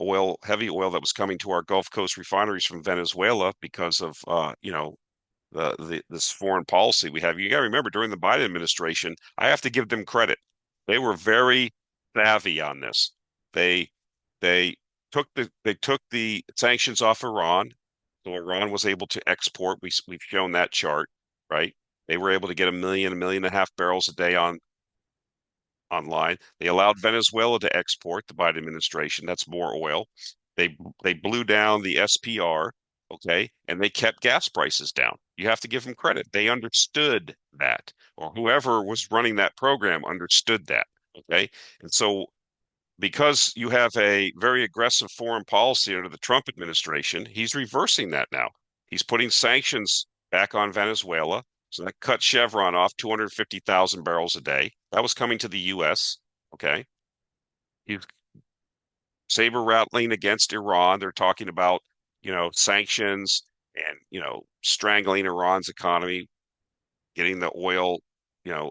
oil, heavy oil that was coming to our Gulf Coast refineries from Venezuela because of, this foreign policy we have. You got to remember, during the Biden administration, I have to give them credit. They were very savvy on this. They they they took the sanctions off Iran, so Iran was able to export. We've shown that chart, right? They were able to get a million and a half barrels a day online. They allowed Venezuela to export, the Biden administration. That's more oil. They blew down the SPR, okay, and they kept gas prices down. You have to give them credit. They understood that, or whoever was running that program understood that, okay? And so because you have a very aggressive foreign policy under the Trump administration, he's reversing that now. He's putting sanctions back on Venezuela. So that cut Chevron off 250,000 barrels a day. That was coming to the U.S. Okay. He's saber rattling against Iran. They're talking about, sanctions and, strangling Iran's economy, getting the oil,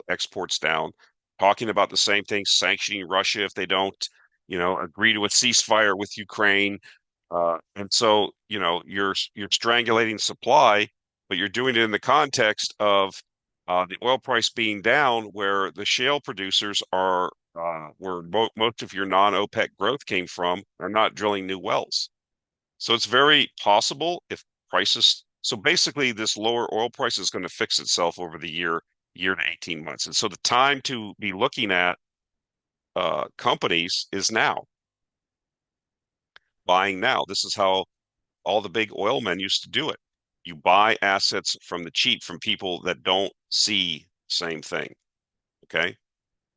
exports down, talking about the same thing, sanctioning Russia if they don't, agree to a ceasefire with Ukraine. And so, you're strangulating supply, but you're doing it in the context of the oil price being down, where the shale producers are, where most of your non-OPEC growth came from, are not drilling new wells. So it's very possible if prices, so basically this lower oil price is going to fix itself over the year to 18 months. And so the time to be looking at companies is now, buying now. This is how all the big oil men used to do it. You buy assets from the cheap, from people that don't see the same thing. Okay.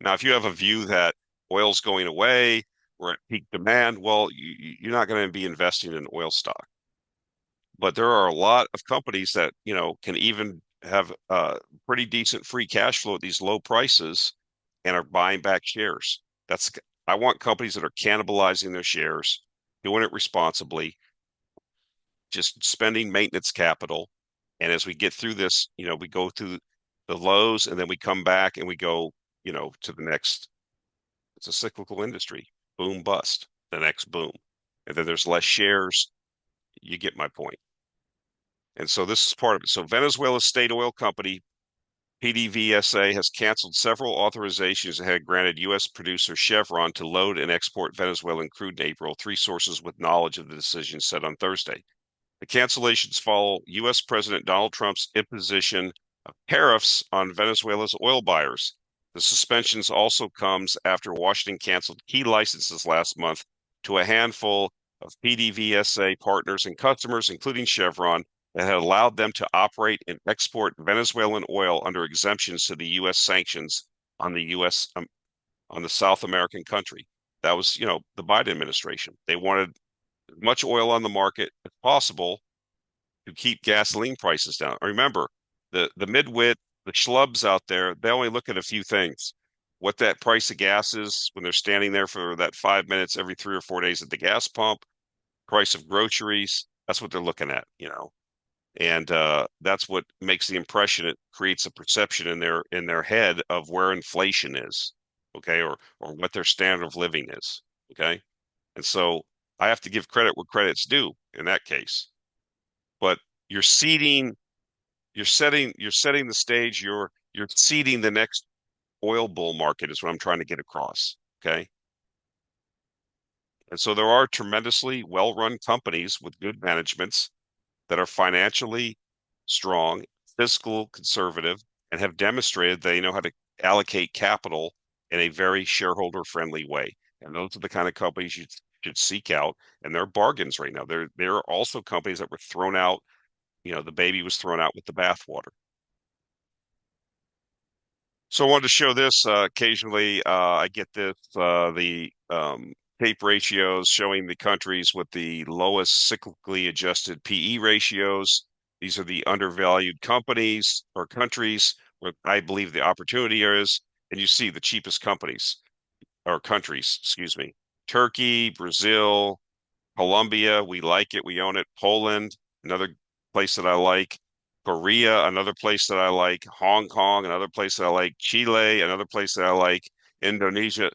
Now, if you have a view that oil's going away, we're at peak demand, well, you're not going to be investing in oil stock. But there are a lot of companies that, can even have pretty decent free cash flow at these low prices and are buying back shares. I want companies that are cannibalizing their shares, doing it responsibly, just spending maintenance capital. And as we get through this, we go through the lows and then we come back and we go, to the next. It's a cyclical industry, boom, bust, the next boom. And then there's less shares. You get my point. And so this is part of it. So Venezuela's state oil company, PDVSA, has canceled several authorizations that had granted U.S. producer Chevron to load and export Venezuelan crude in April, three sources with knowledge of the decision said on Thursday. The cancellations follow U.S. President Donald Trump's imposition of tariffs on Venezuela's oil buyers. The suspensions also comes after Washington canceled key licenses last month to a handful of PDVSA partners and customers, including Chevron, that had allowed them to operate and export Venezuelan oil under exemptions to the U.S. sanctions on on the South American country. That was, the Biden administration. They wanted as much oil on the market as possible to keep gasoline prices down. Remember, the midwit, the schlubs out there, they only look at a few things. What that price of gas is when they're standing there for that 5 minutes every 3 or 4 days at the gas pump, price of groceries, that's what they're looking at, and that's what makes the impression. It creates a perception in their head of where inflation is, okay, or what their standard of living is, okay. And so I have to give credit where credit's due in that case. But you're seeding, you're setting the stage. You're seeding the next oil bull market is what I'm trying to get across, okay. And so there are tremendously well-run companies with good managements that are financially strong, fiscal conservative, and have demonstrated they know how to allocate capital in a very shareholder-friendly way. And those are the kind of companies you should seek out. And they're bargains right now. There are also companies that were thrown out. The baby was thrown out with the bathwater. So I wanted to show this. Occasionally, I get this, the tape ratios showing the countries with the lowest cyclically adjusted PE ratios. These are the undervalued companies or countries where I believe the opportunity is, and you see the cheapest companies or countries, excuse me, Turkey, Brazil, Colombia, we like it, we own it. Poland, another place that I like. Korea, another place that I like. Hong Kong, another place that I like. Chile, another place that I like. Indonesia.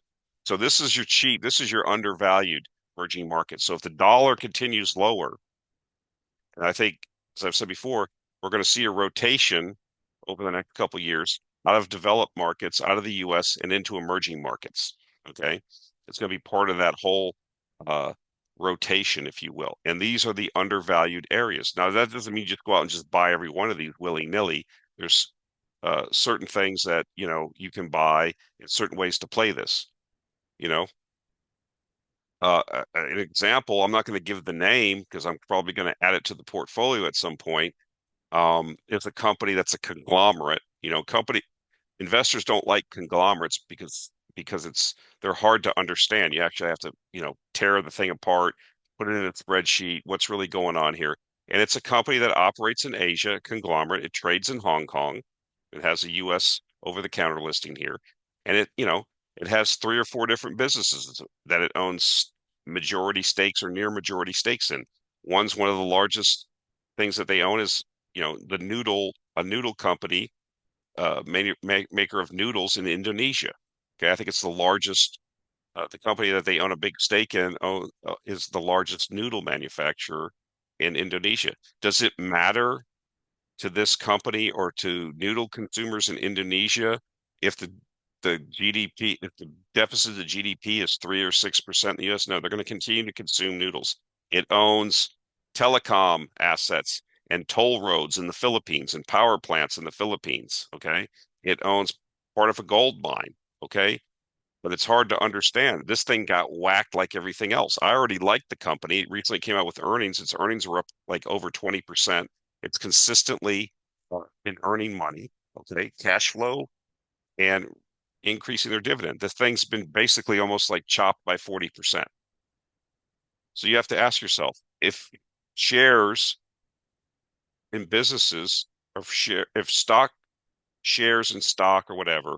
So this is your cheap, this is your undervalued emerging market. So if the dollar continues lower, and I think, as I've said before, we're going to see a rotation over the next couple of years out of developed markets, out of the US and into emerging markets. Okay. It's going to be part of that whole uh, rotation, if you will. And these are the undervalued areas. Now, that doesn't mean you just go out and just buy every one of these willy-nilly. There's certain things that, you can buy and certain ways to play this, you know. An example, I'm not going to give the name because I'm probably going to add it to the portfolio at some point. Is a company that's a conglomerate. Company investors don't like conglomerates because they're hard to understand. You actually have to, tear the thing apart, put it in a spreadsheet, what's really going on here. And it's a company that operates in Asia, a conglomerate. It trades in Hong Kong. It has a US over-the-counter listing here. And it has three or four different businesses that it owns majority stakes or near majority stakes in. One of the largest things that they own is, a noodle company, maker of noodles in Indonesia. Okay, I think it's the largest. The company that they own a big stake in is the largest noodle manufacturer in Indonesia. Does it matter to this company or to noodle consumers in Indonesia if the GDP, if the deficit of GDP is 3 or 6% in the US? No, they're going to continue to consume noodles. It owns telecom assets and toll roads in the Philippines and power plants in the Philippines. Okay. It owns part of a gold mine. Okay. But it's hard to understand. This thing got whacked like everything else. I already liked the company. It recently came out with earnings. Its earnings were up like over 20%. It's consistently been earning money, okay, cash flow, and increasing their dividend. This thing's been basically almost like chopped by 40%. So you have to ask yourself if shares in businesses if stock shares in stock or whatever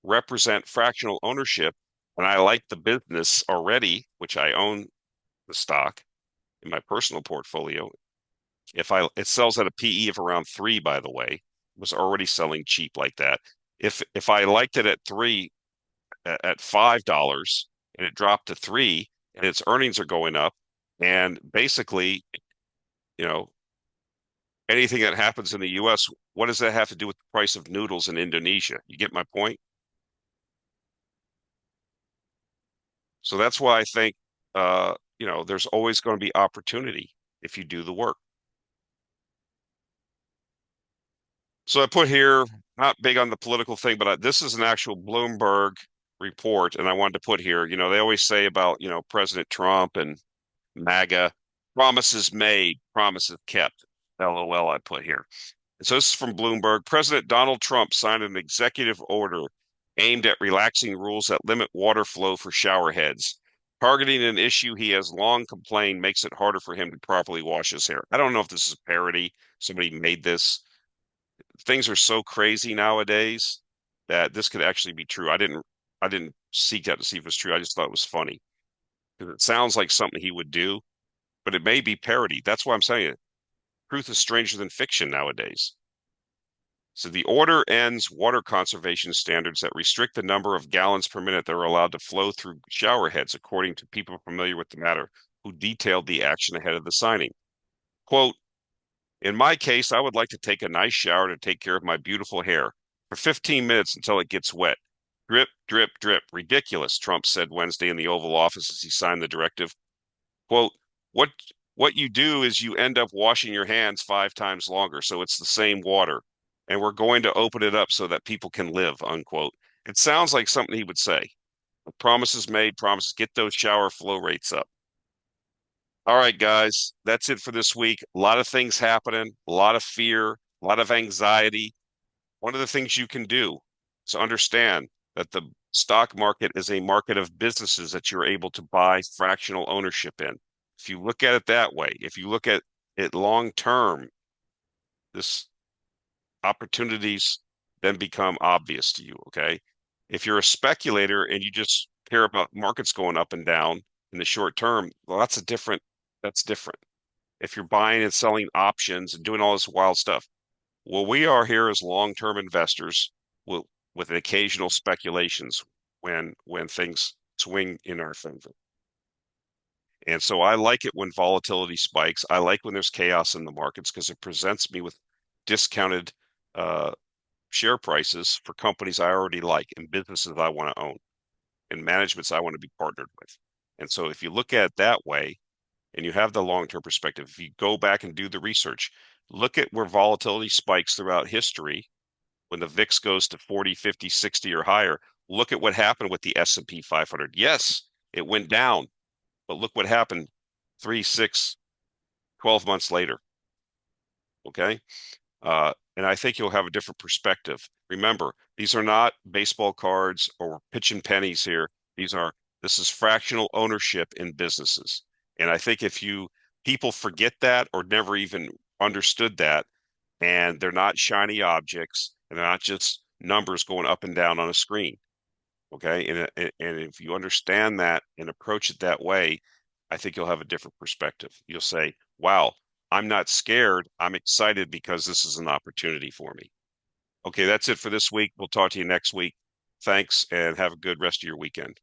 represent fractional ownership, and I like the business already, which I own the stock in my personal portfolio. If it sells at a PE of around 3, by the way, it was already selling cheap like that. If I liked it at 3 at $5 and it dropped to 3 and its earnings are going up, and basically, you know, anything that happens in the US, what does that have to do with the price of noodles in Indonesia? You get my point? So that's why I think, there's always going to be opportunity if you do the work. So I put here, not big on the political thing, but this is an actual Bloomberg report, and I wanted to put here, they always say about, President Trump and MAGA, promises made, promises kept. LOL, I put here. And so this is from Bloomberg. President Donald Trump signed an executive order aimed at relaxing rules that limit water flow for shower heads. Targeting an issue he has long complained makes it harder for him to properly wash his hair. I don't know if this is a parody. Somebody made this. Things are so crazy nowadays that this could actually be true. I didn't seek out to see if it's true. I just thought it was funny because it sounds like something he would do, but it may be parody. That's why I'm saying it. Truth is stranger than fiction nowadays. So the order ends water conservation standards that restrict the number of gallons per minute that are allowed to flow through shower heads, according to people familiar with the matter who detailed the action ahead of the signing. Quote, in my case, I would like to take a nice shower to take care of my beautiful hair for 15 minutes until it gets wet. Drip, drip, drip. Ridiculous, Trump said Wednesday in the Oval Office as he signed the directive. Quote, what what you do is you end up washing your hands 5 times longer, so it's the same water. And we're going to open it up so that people can live, unquote. It sounds like something he would say. Promises made, promises get those shower flow rates up. All right, guys, that's it for this week. A lot of things happening, a lot of fear, a lot of anxiety. One of the things you can do is understand that the stock market is a market of businesses that you're able to buy fractional ownership in. If you look at it that way, if you look at it long term, this opportunities then become obvious to you, okay? If you're a speculator and you just care about markets going up and down in the short term, well, that's different. If you're buying and selling options and doing all this wild stuff, well, we are here as long-term investors with, with occasional speculations when things swing in our favor. And so I like it when volatility spikes. I like when there's chaos in the markets because it presents me with discounted uh, share prices for companies I already like and businesses I want to own and managements I want to be partnered with. And so if you look at it that way and you have the long-term perspective, if you go back and do the research, look at where volatility spikes throughout history when the VIX goes to 40, 50, 60 or higher. Look at what happened with the S&P 500. Yes, it went down, but look what happened 3, 6, 12 months later. Okay. And I think you'll have a different perspective. Remember, these are not baseball cards or pitching pennies here. These are, this is fractional ownership in businesses. And I think if you people forget that or never even understood that, and they're not shiny objects and they're not just numbers going up and down on a screen. Okay. And if you understand that and approach it that way, I think you'll have a different perspective. You'll say, wow, I'm not scared. I'm excited because this is an opportunity for me. Okay, that's it for this week. We'll talk to you next week. Thanks and have a good rest of your weekend.